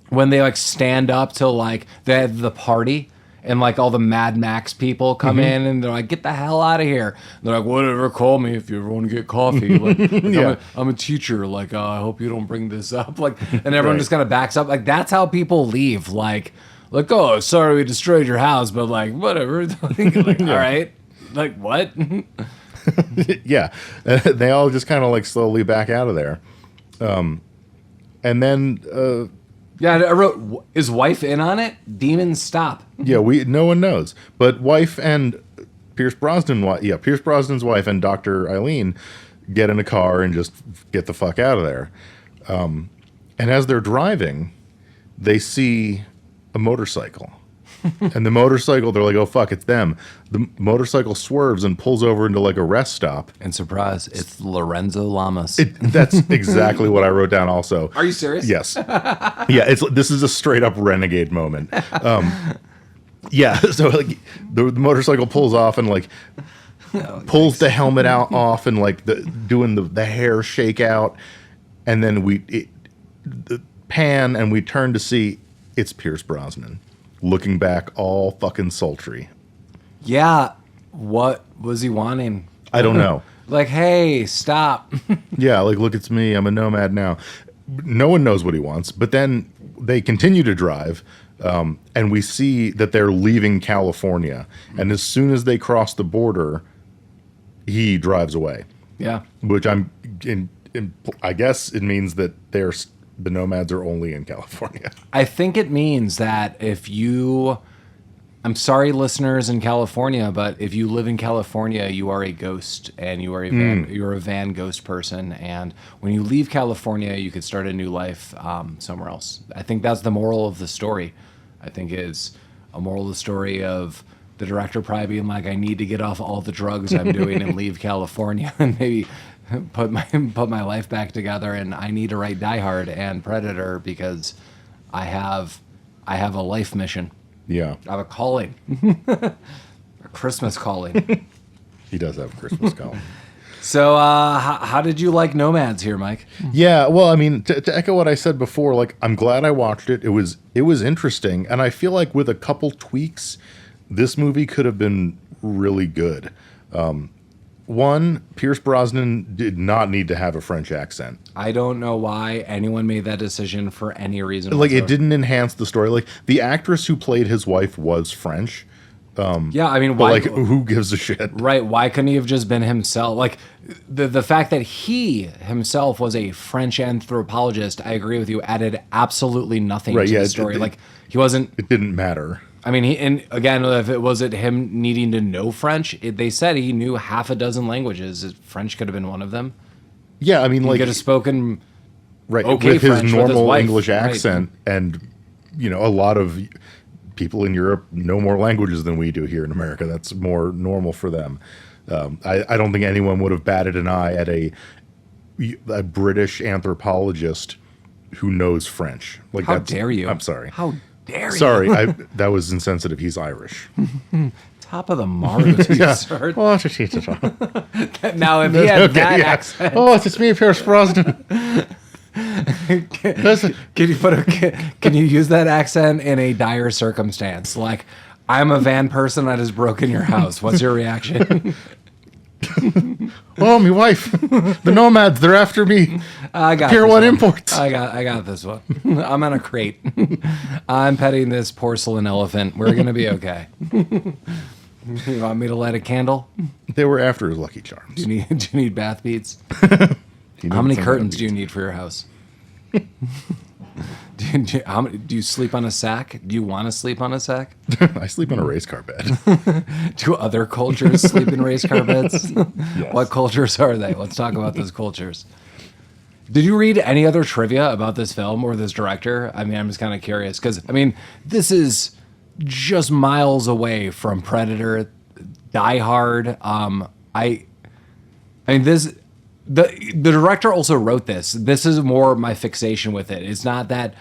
when they like stand up to like the party. And like all the Mad Max people come in and they're like, get the hell out of here. And they're like, whatever, call me if you ever want to get coffee. Like, Yeah. I'm a teacher. Like, I hope you don't bring this up. Like, and everyone just kind of backs up. Like, that's how people leave. Like, oh, sorry we destroyed your house, but like, whatever. Like, all right. Like, what? Yeah. They all just kind of like slowly back out of there. And then Yeah, I wrote, is wife in on it? Demons stop. yeah, no one knows. But wife and Pierce Brosnan's wife and Dr. Eileen get in a car and just get the fuck out of there. And as they're driving, they see a motorcycle. And the motorcycle, they're like, oh, fuck, it's them. The motorcycle swerves and pulls over into like a rest stop. And surprise, it's Lorenzo Lamas. That's exactly what I wrote down also. Are you serious? Yes. Yeah, this is a straight up renegade moment. Yeah, so like the motorcycle pulls off and like pulls the helmet off and like doing the hair shakeout, and then the pan and we turn to see it's Pierce Brosnan looking back all fucking sultry. Yeah. What was he wanting? I don't know. Like, hey, stop. Yeah, like, look, it's me. I'm a nomad now. No one knows what he wants. But then they continue to drive, and we see that they're leaving California. And as soon as they cross the border, he drives away. Yeah. Which I guess it means that the Nomads are only in California. I think it means that I'm sorry, listeners in California, but if you live in California, you are a ghost, and you're a van ghost person. And when you leave California, you could start a new life somewhere else. I think that's the moral of the story. I think is a moral of the story of the director probably being like, I need to get off all the drugs I'm doing and leave California and maybe put my life back together. And I need to write Die Hard and Predator because I have a life mission. Yeah. I have a calling. A Christmas calling. He does have a Christmas column. So how did you like Nomads here, Mike? Yeah, well, I mean, to echo what I said before, like, I'm glad I watched it. It was interesting, and I feel like with a couple tweaks, this movie could have been really good. One, Pierce Brosnan did not need to have a French accent. I don't know why anyone made that decision for any reason. Like, whatsoever. it didn't enhance the story. Like, the actress who played his wife was French. Yeah, I mean, But, why? like, who gives a shit? Right? Why couldn't he have just been himself? Like the fact that he himself was a French anthropologist, I agree with you, added absolutely nothing Right, to yeah, the story. Like he wasn't. It didn't matter. I mean, and again, if it was it him needing to know French, they said he knew half a dozen languages. French could have been one of them. Yeah, I mean, He like, could have spoken. right, okay with his French with his normal wife, English right. accent, and, you know, a lot of people in Europe know more languages than we do here in America. That's more normal for them. I don't think anyone would have batted an eye at a British anthropologist who knows French. Like, How dare you? I'm sorry. How dare you? Sorry, that was insensitive. He's Irish. Top of the Maru, sir. Oh, it's a Now, if he had that accent, Oh, it's me, Pierce Brosnan. can you use that accent in a dire circumstance? Like, I'm a van person that has broken your house. What's your reaction? Oh, my wife. The Nomads, they're after me. I got Pier this 1 one. imports. I got this one. I'm on a crate. I'm petting this porcelain elephant. We're gonna be okay. You want me to light a candle? They were after his Lucky Charms. Do you need bath beads? He How needed many some curtains bath do you need for your house? Do you sleep on a sack? Do you want to sleep on a sack? beads. I sleep on a race car bed. Do other cultures sleep in race car beds? Yes. What cultures are they? Let's talk about those cultures. Did you read any other trivia about this film or this director? I mean, I'm just kind of curious because, I mean, this is just miles away from Predator, Die Hard. I mean, this the director also wrote this. This is more my fixation with it. It's not that,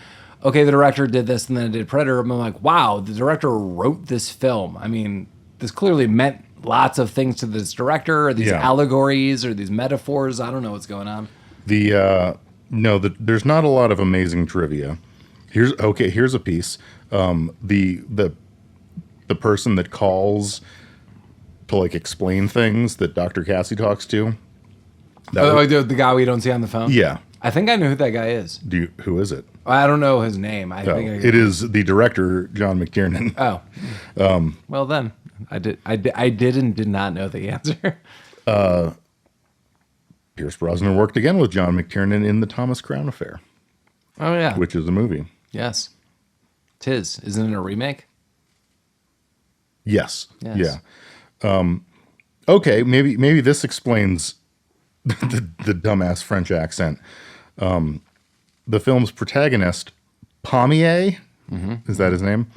okay, the director did this and then it did Predator. I'm like, wow, the director wrote this film. I mean, this clearly meant lots of things to this director, or these Yeah. allegories or these metaphors. I don't know what's going on. There's not a lot of amazing trivia. Here's a piece. The person that calls to, like, explain things that Dr. Cassie talks to. The guy we don't see on the phone? Yeah. I think I know who that guy is. Who is it? I don't know his name. It is the director, John McTiernan. Oh. Well then, I did not know the answer. Pierce Brosnan worked again with John McTiernan in The Thomas Crown Affair, Oh yeah. which is a movie. Yes. Tis. Isn't it a remake? Yes. Yes. Yeah. Okay, maybe this explains the dumbass French accent. The film's protagonist, Pommier, is that his name?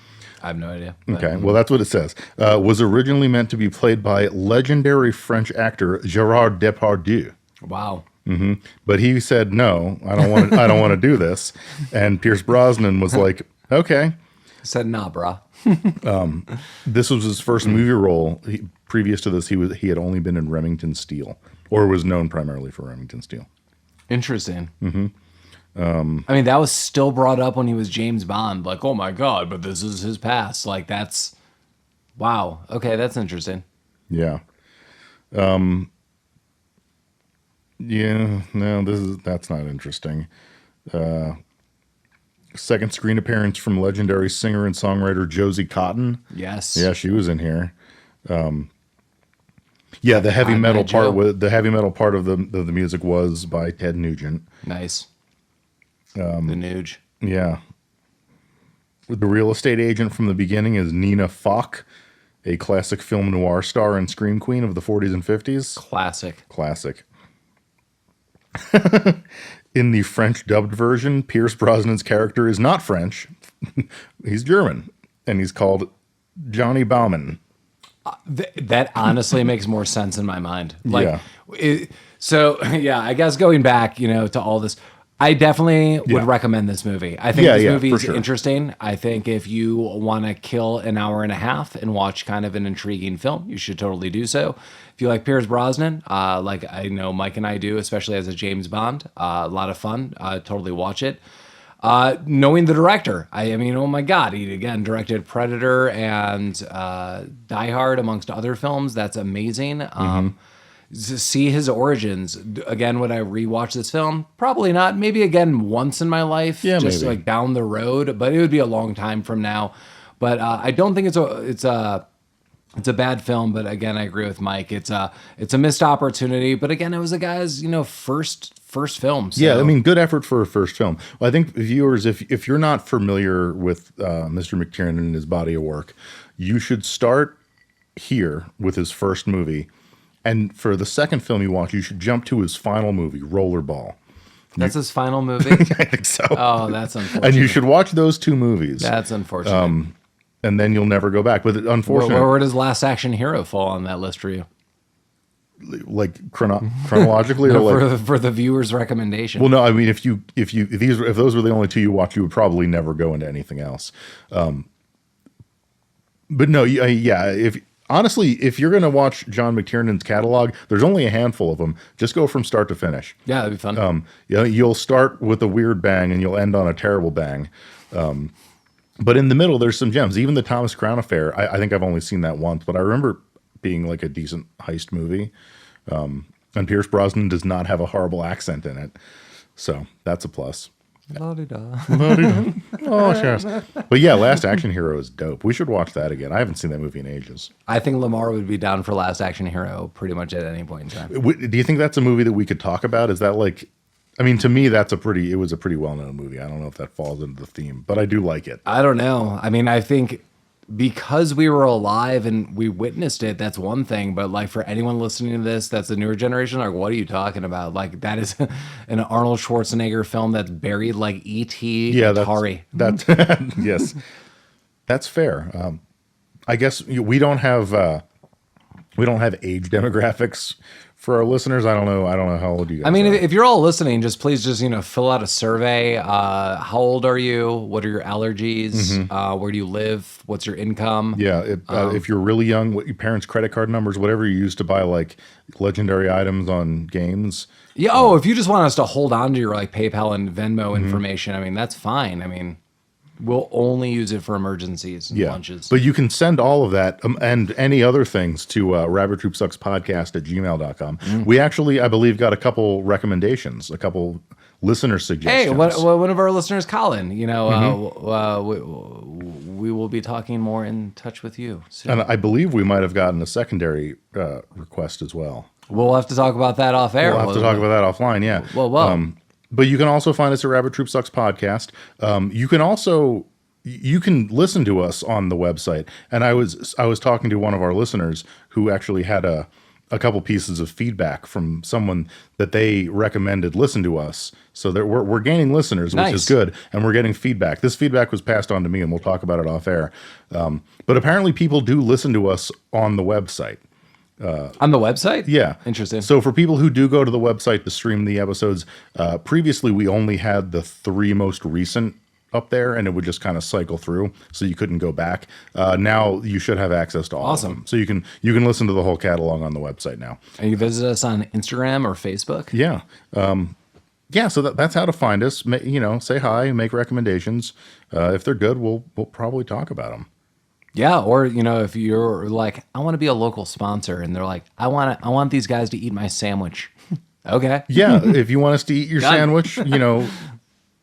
I have no idea. But- Okay, well, that's what it says. Was originally meant to be played by legendary French actor Gérard Depardieu. Wow. But he said, no, I don't want to do this. And Pierce Brosnan was like, okay. Said nah, brah. This was his first movie role. Previous to this, he had only been in Remington Steele, or was known primarily for Remington Steele. Interesting. I mean, that was still brought up when he was James Bond. Like, oh my God, but this is his past. Like, that's wow. Okay, that's interesting. Yeah. Yeah, no, that's not interesting. Second screen appearance from legendary singer and songwriter Josie Cotton. Yes. Yeah, she was in here. Yeah, the heavy metal part of the music was by Ted Nugent. Nice. The Nuge. Yeah. The real estate agent from the beginning is Nina Falk, a classic film noir star and scream queen of the 40s and 50s. Classic. In the French dubbed version, Pierce Brosnan's character is not French. He's German, and he's called Johnny Bauman. That honestly makes more sense in my mind. Like, Yeah. I guess going back, to all this, I definitely would recommend this movie. I think this movie for is sure. interesting. I think if you want to kill an hour and a half and watch kind of an intriguing film, you should totally do so. If you like Pierce Brosnan, like I know Mike and I do, especially as a James Bond, a lot of fun. Totally watch it. Knowing the director, I mean, oh my God, he again directed Predator and Die Hard, amongst other films. That's amazing. To see his origins again, would I rewatch this film? Probably not. Maybe again once in my life, just maybe. like down the road. But it would be a long time from now. But I don't think it's a bad film. But again, I agree with Mike. It's a missed opportunity. But again, it was a guy's first film. So. Yeah, I mean, good effort for a first film. Well, I think viewers, if you're not familiar with Mr. McTiernan and his body of work, you should start here with his first movie. And for the second film you watch, you should jump to his final movie, Rollerball. That's his final movie? I think so. Oh, that's unfortunate. And you should watch those two movies. That's unfortunate. And then you'll never go back. But unfortunately, where does Last Action Hero fall on that list for you? Like chronologically, or like for the viewer's recommendation. Well, no, I mean, if those were the only two you watch, you would probably never go into anything else. But no, honestly, if you're going to watch John McTiernan's catalog, there's only a handful of them. Just go from start to finish. Yeah, that'd be fun. You'll start with a weird bang and you'll end on a terrible bang. But in the middle, there's some gems. Even the Thomas Crown Affair, I think I've only seen that once, but I remember being like a decent heist movie. And Pierce Brosnan does not have a horrible accent in it. So that's a plus. La-di-da. Oh, yes. But yeah, Last Action Hero is dope. We should watch that again. I haven't seen that movie in ages. I think Lamar would be down for Last Action Hero pretty much at any point in time. Do you think that's a movie that we could talk about? Is that like, I mean, to me, it was a pretty well-known movie. I don't know if that falls into the theme, but I do like it. I don't know. I mean, I think because we were alive and we witnessed it, that's one thing. But like for anyone listening to this, that's the newer generation, like, what are you talking about? Like that is an Arnold Schwarzenegger film that's buried like E.T. Yeah, Atari. That's yes, that's fair. I guess we don't have age demographics for our listeners. I don't know how old you guys I mean, are. if you're all listening, please fill out a survey. How old are you? What are your allergies? Where do you live? What's your income? Yeah, if you're really young, what your parents' credit card numbers, whatever you use to buy like legendary items on games. Yeah. If you just want us to hold on to your like PayPal and Venmo information, I mean, that's fine. I mean, we'll only use it for emergencies and lunches. But you can send all of that and any other things to rabbittroopsuckspodcast@gmail.com. We actually, I believe, got a couple recommendations, a couple listener suggestions. Hey, one of our listeners, Colin, we will be talking more in touch with you soon. And I believe we might have gotten a secondary request as well. We'll have to talk about that off air. We'll have to talk about that offline, yeah. Well. But you can also find us at Rabbit Troop Sucks Podcast. You can listen to us on the website. And I was talking to one of our listeners who actually had a couple pieces of feedback from someone that they recommended listen to us. So that we're gaining listeners, which is good, and we're getting feedback. This feedback was passed on to me, and we'll talk about it off air. But apparently, people do listen to us on the website. On the website? Yeah. Interesting. So for people who do go to the website to stream the episodes, previously we only had the 3 most recent up there, and it would just kind of cycle through, so you couldn't go back. Now you should have access to all of them. So you can listen to the whole catalog on the website now. And you visit us on Instagram or Facebook? Yeah. So that's how to find us. Say hi, make recommendations. If they're good, we'll probably talk about them. Yeah, or if you're like, I want to be a local sponsor, and they're like, I want these guys to eat my sandwich. Okay. Yeah, if you want us to eat your sandwich,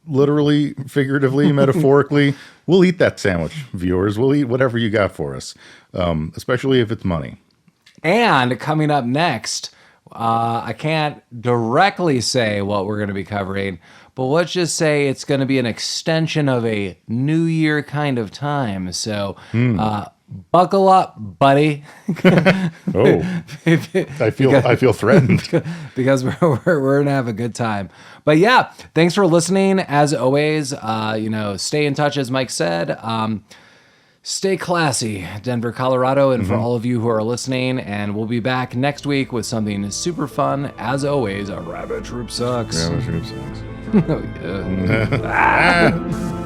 literally, figuratively, metaphorically, we'll eat that sandwich, viewers. We'll eat whatever you got for us, especially if it's money. And coming up next, I can't directly say what we're going to be covering, but let's just say it's going to be an extension of a New Year kind of time. So buckle up, buddy. Oh, I feel threatened because we're going to have a good time. But yeah, thanks for listening. As always, stay in touch, as Mike said. Stay classy, Denver, Colorado, and for all of you who are listening. And we'll be back next week with something super fun. As always, a Rabbit Troop Sucks. Rabbit Troop Sucks. Oh, yeah.